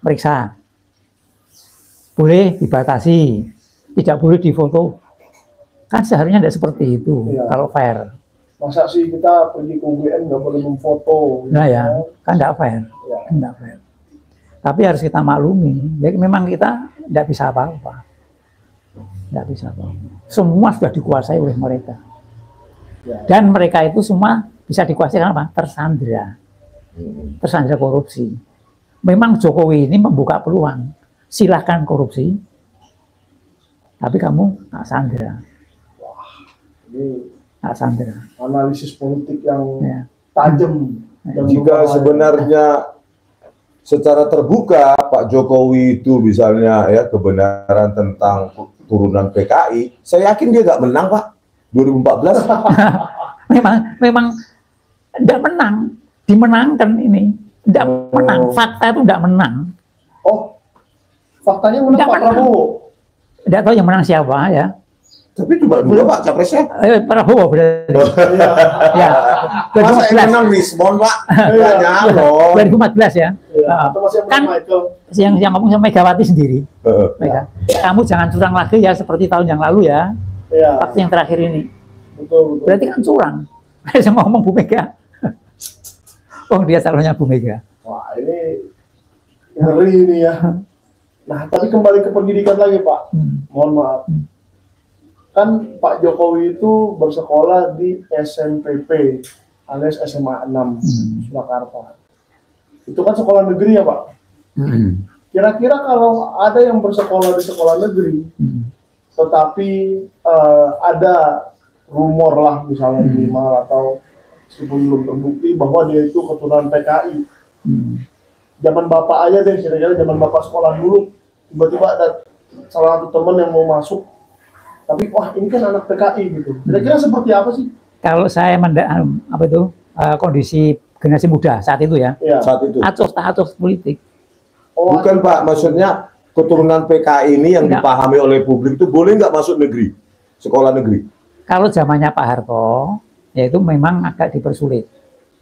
periksa, boleh dibatasi, tidak boleh difoto. Kan seharusnya tidak seperti itu kalau fair. Masa sih kita pergi ke UGM nggak boleh memfoto? Nah ya, kan tidak fair. Tidak fair. Tapi harus kita maklumi, ya, memang kita tidak bisa apa-apa. Tidak bisa apa-apa. Semua sudah dikuasai oleh mereka. Dan mereka itu semua bisa dikuasai apa? Tersandra. Tersandra korupsi. Memang Jokowi ini membuka peluang. Silahkan korupsi, tapi kamu tak sandra. Ini Sandra. analisis politik yang tajam. Jika sebenarnya secara terbuka Pak Jokowi itu misalnya ya kebenaran tentang turunan PKI, saya yakin dia nggak menang Pak 2014. memang tidak menang, dimenangkan ini, tidak menang. Fakta itu tidak menang. Oh, faktanya menang Pak Prabowo. Tidak tahu yang menang siapa ya. Tapi cuma dua Pak capresnya. Prabowo berarti. Ya. Masa yang menang Rismon Pak? Nggak nyalon. 2014 ya. Atau masih yang Kan Michael. yang ngomong sama Megawati sendiri. Mega. Kamu jangan curang lagi ya seperti tahun yang lalu ya. Iya. Waktu yang terakhir ini. Betul. Berarti kan curang. Saya mau ngomong Bu Mega. Oh dia calonnya Bu Mega. Wah ini ngeri ini ya. Nah tapi kembali ke pendidikan lagi Pak. Mohon maaf. Kan Pak Jokowi itu bersekolah di SMPP alias SMA 6 Surakarta. Itu kan sekolah negeri ya Pak. Kira-kira kalau ada yang bersekolah di sekolah negeri, tetapi ada rumor lah misalnya minimal atau meskipun belum terbukti bahwa dia itu keturunan PKI. Zaman Bapak aja deh, kira-kira zaman Bapak sekolah dulu, tiba-tiba ada salah satu teman yang mau masuk, tapi wah ini kan anak PKI gitu. Kira-kira seperti apa sih? Kalau saya kondisi generasi muda saat itu ya, Saat itu. acuh politik. Oh, Bukan Pak, maksudnya keturunan PKI ini yang Enggak. dipahami oleh publik itu boleh nggak masuk negeri, sekolah negeri? Kalau zamannya Pak Harto, ya itu memang agak dipersulit.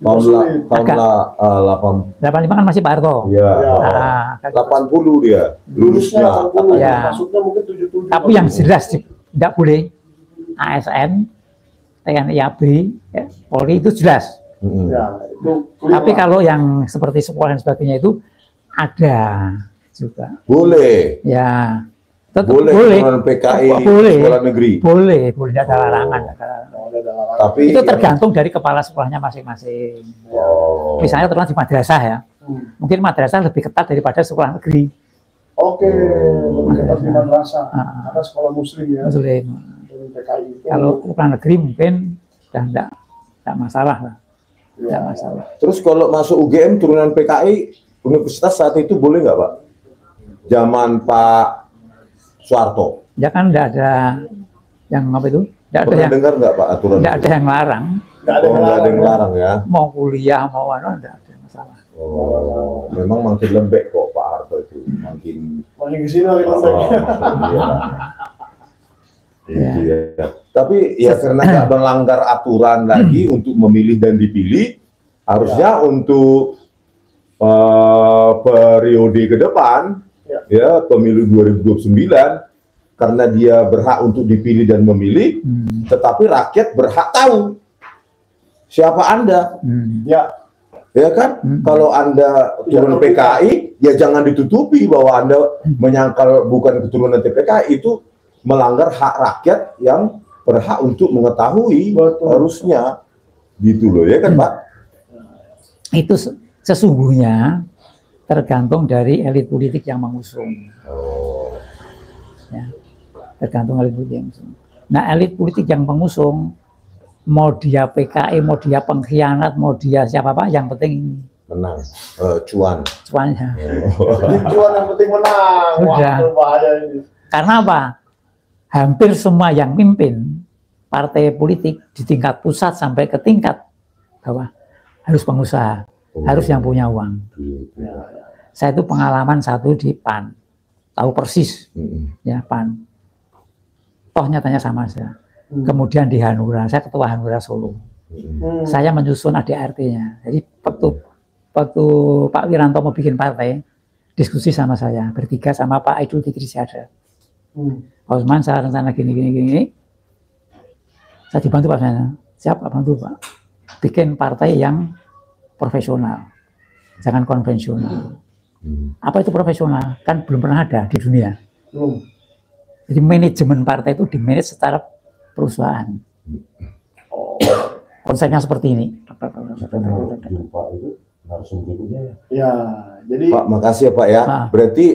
Tahun Agak. 85 kan masih Pak Harto. Iya. Nah, 80 dia lulusnya lulusnya. 80, Ya. masuknya mungkin 77. tapi yang jelas tidak boleh ASN, TNI ABRI, ya, Polri itu jelas. Ya, itu clear Tapi lah. kalau yang seperti sekolah dan sebagainya itu ada juga. Boleh. Ya, tetap Boleh, boleh. keturunan PKI Boleh. sekolah negeri. Boleh, tidak ada larangan. Tidak ada larangan. Tapi Itu tergantung dari kepala sekolahnya masing-masing. Oh. Misalnya terutama di madrasah ya, mungkin madrasah lebih ketat daripada sekolah negeri. Oke, lebih ketat di madrasah. Ah. Ada sekolah muslim ya. Muslim. Dari PKI itu. Kalau sekolah negeri mungkin sudah tidak masalah lah. Ya. Tidak masalah. Terus kalau masuk UGM turunan PKI, universitas saat itu boleh nggak Pak? Zaman Pak Soeharto. Ya kan tidak ada yang apa itu? Tidak ada Pernah yang dengar nggak Pak aturan? tidak ada yang larang. Nggak ada Oh, nggak ada yang ya. larang ya. Mau kuliah mau tidak ada masalah. Oh, memang makin lembek kok Pak Harto itu, makin. Makin kesini makin Oh, lembek. iya. Iya. Tapi ya karena nggak melanggar aturan lagi untuk memilih dan dipilih, harusnya untuk periode ke depan, ya pemilu 2029, karena dia berhak untuk dipilih dan memilih, tetapi rakyat berhak tahu siapa Anda. Ya, Ya kan, kalau Anda turun PKI, ya jangan ditutupi bahwa Anda menyangkal bukan keturunan PKI, itu melanggar hak rakyat yang berhak untuk mengetahui. Betul. Harusnya gitu loh, ya kan Pak? Itu sesungguhnya tergantung dari elit politik yang mengusung. Ya, tergantung elit politik yang mengusung. Nah, elit politik yang mengusung, mau dia PKI, mau dia pengkhianat, mau dia siapa Pak, yang penting Menang, cuan. cuannya. jadi cuan yang penting menang. Wah, Sudah. itu bahaya ini. Karena apa? Hampir semua yang mimpin partai politik di tingkat pusat sampai ke tingkat bawah harus pengusaha, harus yang punya uang. Saya itu pengalaman satu di PAN, tahu persis ya PAN. Toh nyatanya sama saja. Kemudian di Hanura, saya ketua Hanura Solo. Saya menyusun ADRT-nya. Jadi waktu Pak Wiranto mau bikin partai, diskusi sama saya bertiga sama Pak Aidul Fikri Syahda. Pak Usman, saya rencana gini. Saya dibantu Pak saya. Siap Pak, bantu Pak. Bikin partai yang profesional, jangan konvensional. Apa itu profesional? Kan belum pernah ada di dunia. Jadi manajemen partai itu dimanage secara perusahaan. Konsepnya seperti ini. Ya, jadi Pak, makasih ya Pak ya. Berarti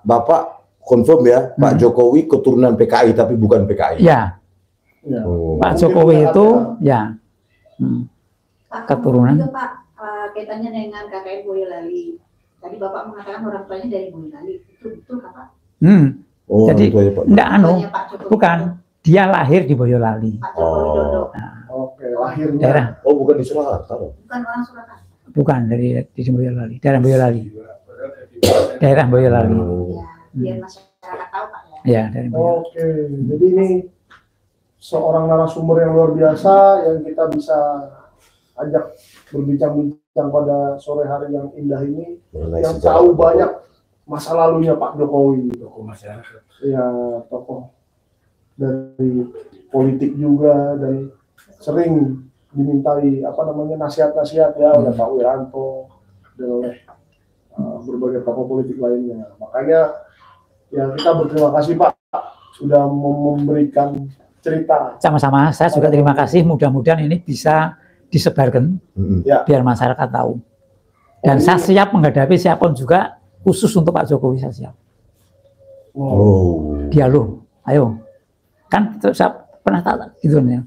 Bapak confirm ya, Pak Jokowi keturunan PKI tapi bukan PKI. Ya, ya. Pak Jokowi itu ya Pak, keturunan. juga, Pak, kaitannya dengan KKN Boyolali. Tadi Bapak mengatakan orang tuanya dari Boyolali. Itu betul Kak, Pak? Oh, Jadi itu aja, Pak. enggak Tuanya Pak Jokowi bukan. Dia lahir di Boyolali. Pak Joko Widodo. Oke, lahirnya. Daerah Oh, bukan di Surakarta. Bukan orang Surakarta. bukan dari di Boyolali, daerah Boyolali. Daerah Boyolali. Ya, biar masyarakat tahu Pak ya. Ya, dari Boyolali. Oke, jadi ini seorang narasumber yang luar biasa yang kita bisa ajak berbincang-bincang pada sore hari yang indah ini, yang tahu banyak masa lalunya Pak Jokowi, tokoh masyarakat, ya tokoh dari politik juga, dan sering dimintai nasihat-nasihat ya oleh Pak Wiranto dan oleh berbagai tokoh politik lainnya. Makanya ya kita berterima kasih Pak sudah memberikan cerita. Sama-sama, saya juga terima kasih. Mudah-mudahan ini bisa disebarkan biar masyarakat tahu. Dan saya siap menghadapi siapapun juga, khusus untuk Pak Jokowi saya siap. Dialog, ayo. Kan saya pernah tak gitu ya.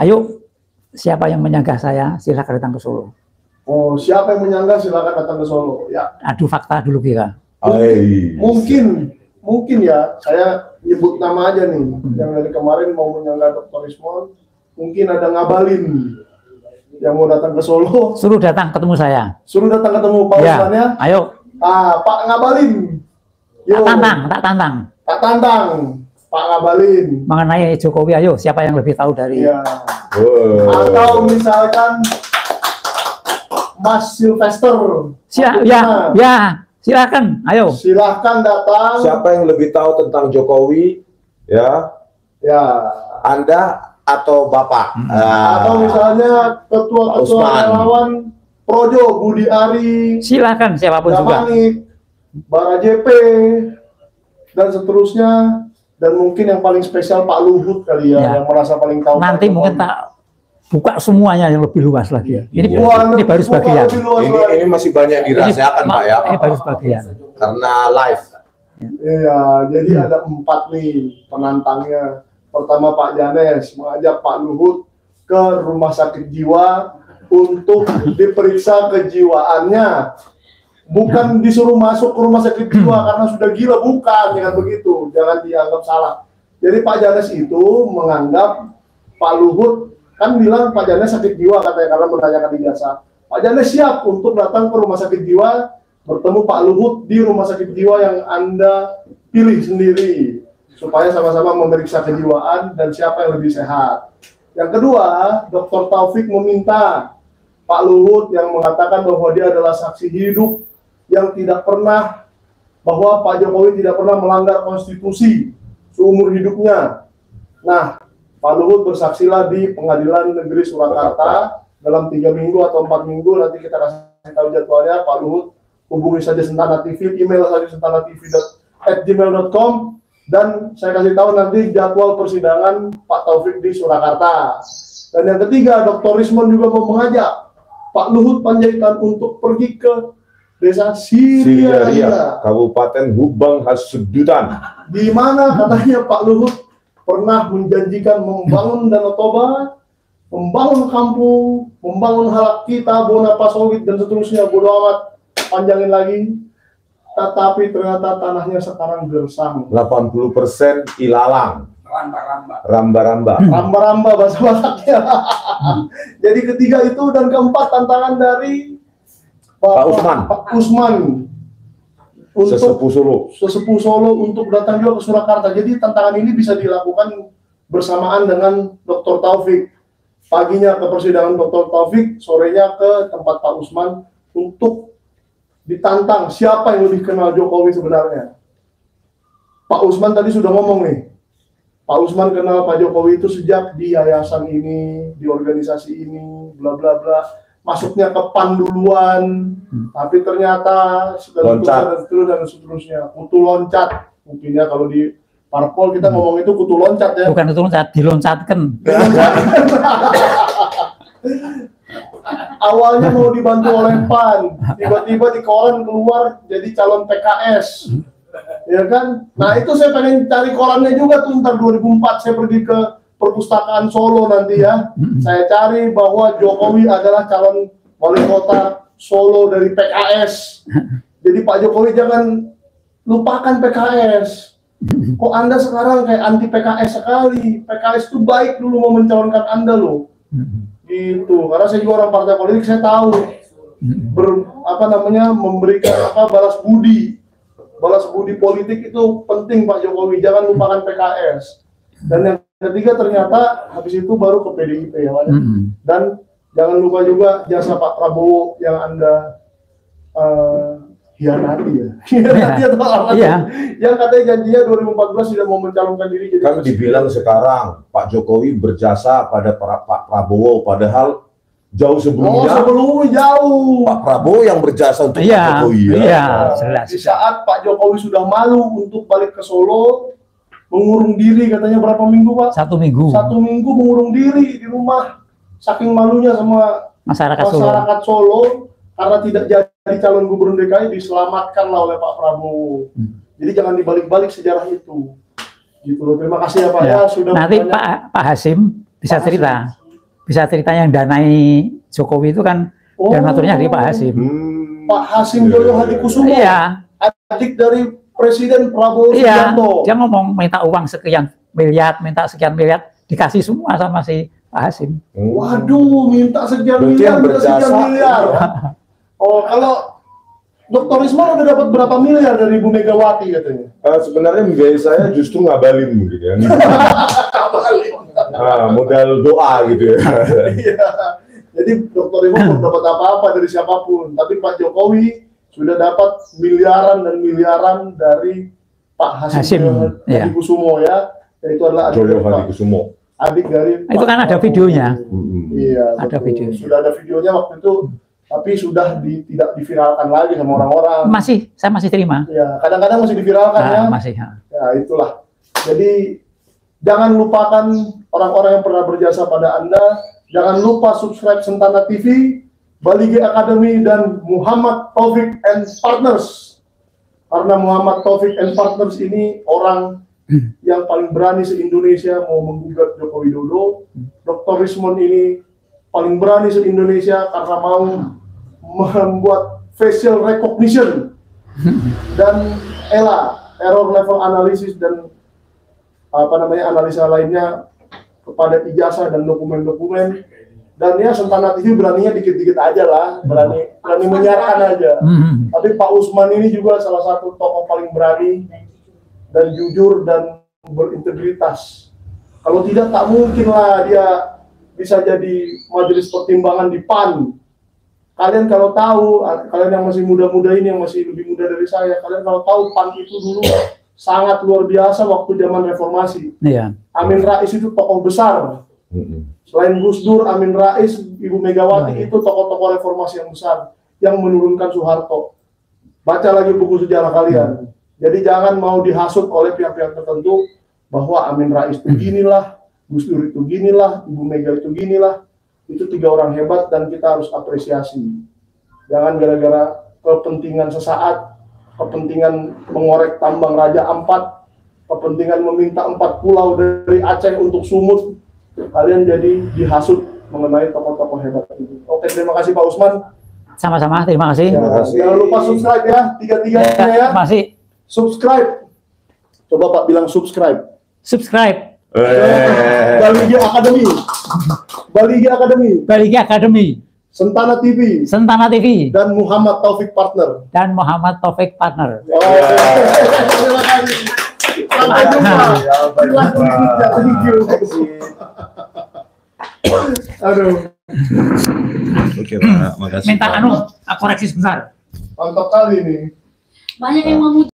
Ayo, siapa yang menyanggah saya silakan datang ke Solo. Oh, siapa yang menyanggah silakan datang ke Solo. Ya. Adu fakta dulu kita. Mungkin ya, saya nyebut nama aja nih. Yang dari kemarin mau menyanggah Dr. Ismon, mungkin ada Ngabalin yang mau datang ke Solo. Suruh datang ketemu saya. Suruh datang ketemu Pak Usman ya. Ayo. Pak Ngabalin. Tak tantang. Tak tantang. Pak Ngabalin. Mengenai Jokowi, ayo siapa yang lebih tahu dari? Ya. Atau misalkan Mas Sylvester. Silakan, ayo. Silahkan datang. Siapa yang lebih tahu tentang Jokowi, ya? Anda atau Bapak? Atau misalnya ketua-ketua relawan Projo, Budi Ari. Silakan siapapun juga. Bara JP dan seterusnya. Dan mungkin yang paling spesial Pak Luhut kali ya, yang merasa paling tahu. Nanti mungkin tak buka semuanya yang lebih luas lagi. Ini baru sebagian. Ini masih banyak dirahasiakan Pak ya. Ini baru sebagian. Karena live. Iya, jadi ada 4 nih penantangnya. Pertama Pak Janes mengajak Pak Luhut ke rumah sakit jiwa untuk diperiksa kejiwaannya. Bukan disuruh masuk ke rumah sakit jiwa karena sudah gila, bukan, dengan begitu. Jangan dianggap salah. Jadi Pak Janes itu menganggap Pak Luhut, kan bilang Pak Janes sakit jiwa katanya karena menanyakan ijazah. Pak Janes siap untuk datang ke rumah sakit jiwa, bertemu Pak Luhut di rumah sakit jiwa yang Anda pilih sendiri, supaya sama-sama memeriksa kejiwaan dan siapa yang lebih sehat. Yang kedua, Dr. Taufik meminta Pak Luhut yang mengatakan bahwa dia adalah saksi hidup yang tidak pernah, bahwa Pak Jokowi tidak pernah melanggar konstitusi seumur hidupnya. Nah, Pak Luhut bersaksilah di Pengadilan Negeri Surakarta dalam 3 minggu atau 4 minggu, nanti kita kasih tahu jadwalnya. Pak Luhut hubungi saja Sentana TV, email saja sentanatv@gmail.com, dan saya kasih tahu nanti jadwal persidangan Pak Taufik di Surakarta. Dan yang ketiga, Dr. Rismon juga mau mengajak Pak Luhut Panjaitan untuk pergi ke Desa Siria, Kabupaten Hubang Hasudutan, di mana katanya Pak Luhut pernah menjanjikan membangun Danau Toba, membangun kampung, membangun Halak Kita, Bona Pasowit, dan seterusnya. Bodo amat, panjangin lagi. Tetapi ternyata tanahnya sekarang gersang. 80% ilalang. Ramba-ramba bahasa Bataknya. Jadi ketiga itu, dan keempat tantangan dari Pak Usman untuk sesepuh Solo untuk datang juga ke Surakarta. Jadi tantangan ini bisa dilakukan bersamaan dengan Dr. Taufik. Paginya ke persidangan Dr. Taufik, sorenya ke tempat Pak Usman untuk ditantang siapa yang lebih kenal Jokowi sebenarnya. Pak Usman tadi sudah ngomong nih, Pak Usman kenal Pak Jokowi itu sejak di yayasan ini, di organisasi ini, bla bla bla. Masuknya ke PAN duluan, tapi ternyata sudah dan seterusnya. Kutu loncat, mungkinnya kalau di parpol kita ngomong itu kutu loncat ya. Bukan kutu loncat, diloncatkan. Awalnya mau dibantu oleh PAN, tiba-tiba di koran keluar jadi calon PKS, ya kan? Nah itu saya pengen cari korannya juga tuh, ntar 2004 saya pergi ke perpustakaan Solo nanti ya, saya cari bahwa Jokowi adalah calon wali kota Solo dari PKS. Jadi Pak Jokowi jangan lupakan PKS. Kok Anda sekarang kayak anti PKS sekali? PKS itu baik dulu mau mencalonkan Anda loh. Gitu. Karena saya juga orang partai politik, saya tahu memberikan balas budi. Balas budi politik itu penting Pak Jokowi. Jangan lupakan PKS. Dan yang ketiga ternyata habis itu baru ke PDIP ya Pak. Dan jangan lupa juga jasa Pak Prabowo yang Anda hianati ya. Hianati atau apa? Yang katanya janjinya 2014 sudah mau mencalonkan diri jadi kan dibilang sekarang Pak Jokowi berjasa pada Pak Prabowo, padahal jauh sebelumnya. Sebelumnya jauh. Pak Prabowo yang berjasa untuk Pak Jokowi ya. Di saat Pak Jokowi sudah malu untuk balik ke Solo, mengurung diri katanya berapa minggu Pak? 1 minggu. 1 minggu mengurung diri di rumah, saking malunya sama masyarakat Solo karena tidak jadi calon gubernur DKI, diselamatkanlah oleh Pak Prabowo. Jadi jangan dibalik-balik sejarah itu. Gitu loh. Terima kasih ya Pak ya sudah. Nanti Pak Hasim bisa cerita. Bisa cerita yang danai Jokowi itu kan donaturnya dari Pak Hasim. Pak Hasim Joyo Hadikusumo. Iya. Adik dari Presiden Prabowo Subianto. Dia ngomong minta uang sekian miliar, minta sekian miliar, dikasih semua sama si Pak Hasim. Waduh, minta sekian miliar, minta sekian miliar. Oh, kalau Dr. Risma udah dapat berapa miliar dari Ibu Megawati katanya? Sebenarnya gaya saya justru ngabalin mungkin ya. Modal doa gitu ya. Jadi Dr. Risma belum dapat apa-apa dari siapapun, tapi Pak Jokowi sudah dapat miliaran dan miliaran dari Pak Hasim Hadikusumo ya. Itu adalah Joyo Hadikusumo. Adik dari itu kan ada videonya. Iya, ada video. Sudah ada videonya waktu itu. Tapi sudah tidak diviralkan lagi sama orang-orang. Saya masih terima. Ya, kadang-kadang masih diviralkan ya. Masih. Ya, itulah. Jadi jangan lupakan orang-orang yang pernah berjasa pada Anda. Jangan lupa subscribe Sentana TV, Bali G Academy dan Muhammad Taufik and Partners. Karena Muhammad Taufik and Partners ini orang yang paling berani se-Indonesia mau menggugat Joko Widodo. Dr. Rismond ini paling berani se-Indonesia karena mau membuat facial recognition dan error level analysis dan analisa lainnya kepada ijazah dan dokumen-dokumen. Dan ya Sentana TV beraninya dikit-dikit aja lah, berani menyiarkan aja. Tapi Pak Usman ini juga salah satu tokoh paling berani dan jujur dan berintegritas. Kalau tidak, tak mungkin lah dia bisa jadi majelis pertimbangan di PAN. Kalian kalau tahu, kalian yang masih muda-muda ini, yang masih lebih muda dari saya, kalian kalau tahu PAN itu dulu sangat luar biasa waktu zaman reformasi. Amin Rais itu tokoh besar. Selain Gus Dur, Amin Rais, Ibu Megawati itu tokoh-tokoh reformasi yang besar yang menurunkan Soeharto. Baca lagi buku sejarah kalian. Jadi jangan mau dihasut oleh pihak-pihak tertentu bahwa Amin Rais itu ginilah, Gus Dur itu ginilah, Ibu Mega itu ginilah. Itu 3 orang hebat dan kita harus apresiasi. Jangan gara-gara kepentingan sesaat, kepentingan mengorek tambang Raja Ampat, kepentingan meminta 4 pulau dari Aceh untuk Sumut, kalian jadi dihasut mengenai tokoh-tokoh hebat itu. Oke, terima kasih Pak Usman. Sama-sama, terima kasih. Jangan lupa subscribe ya, tiga-tiganya ya. Masih. Subscribe. Coba Pak bilang subscribe. Subscribe. Bali G Academy. Bali G Academy. Bali G Academy. Sentana TV. Sentana TV. Dan Muhammad Taufik Partner. Dan Muhammad Taufik Partner. Terima kasih. Sampai jumpa. Aduh. Oke Pak, makasih. Minta koreksi sebentar. Mantap kali nih. Banyak yang mau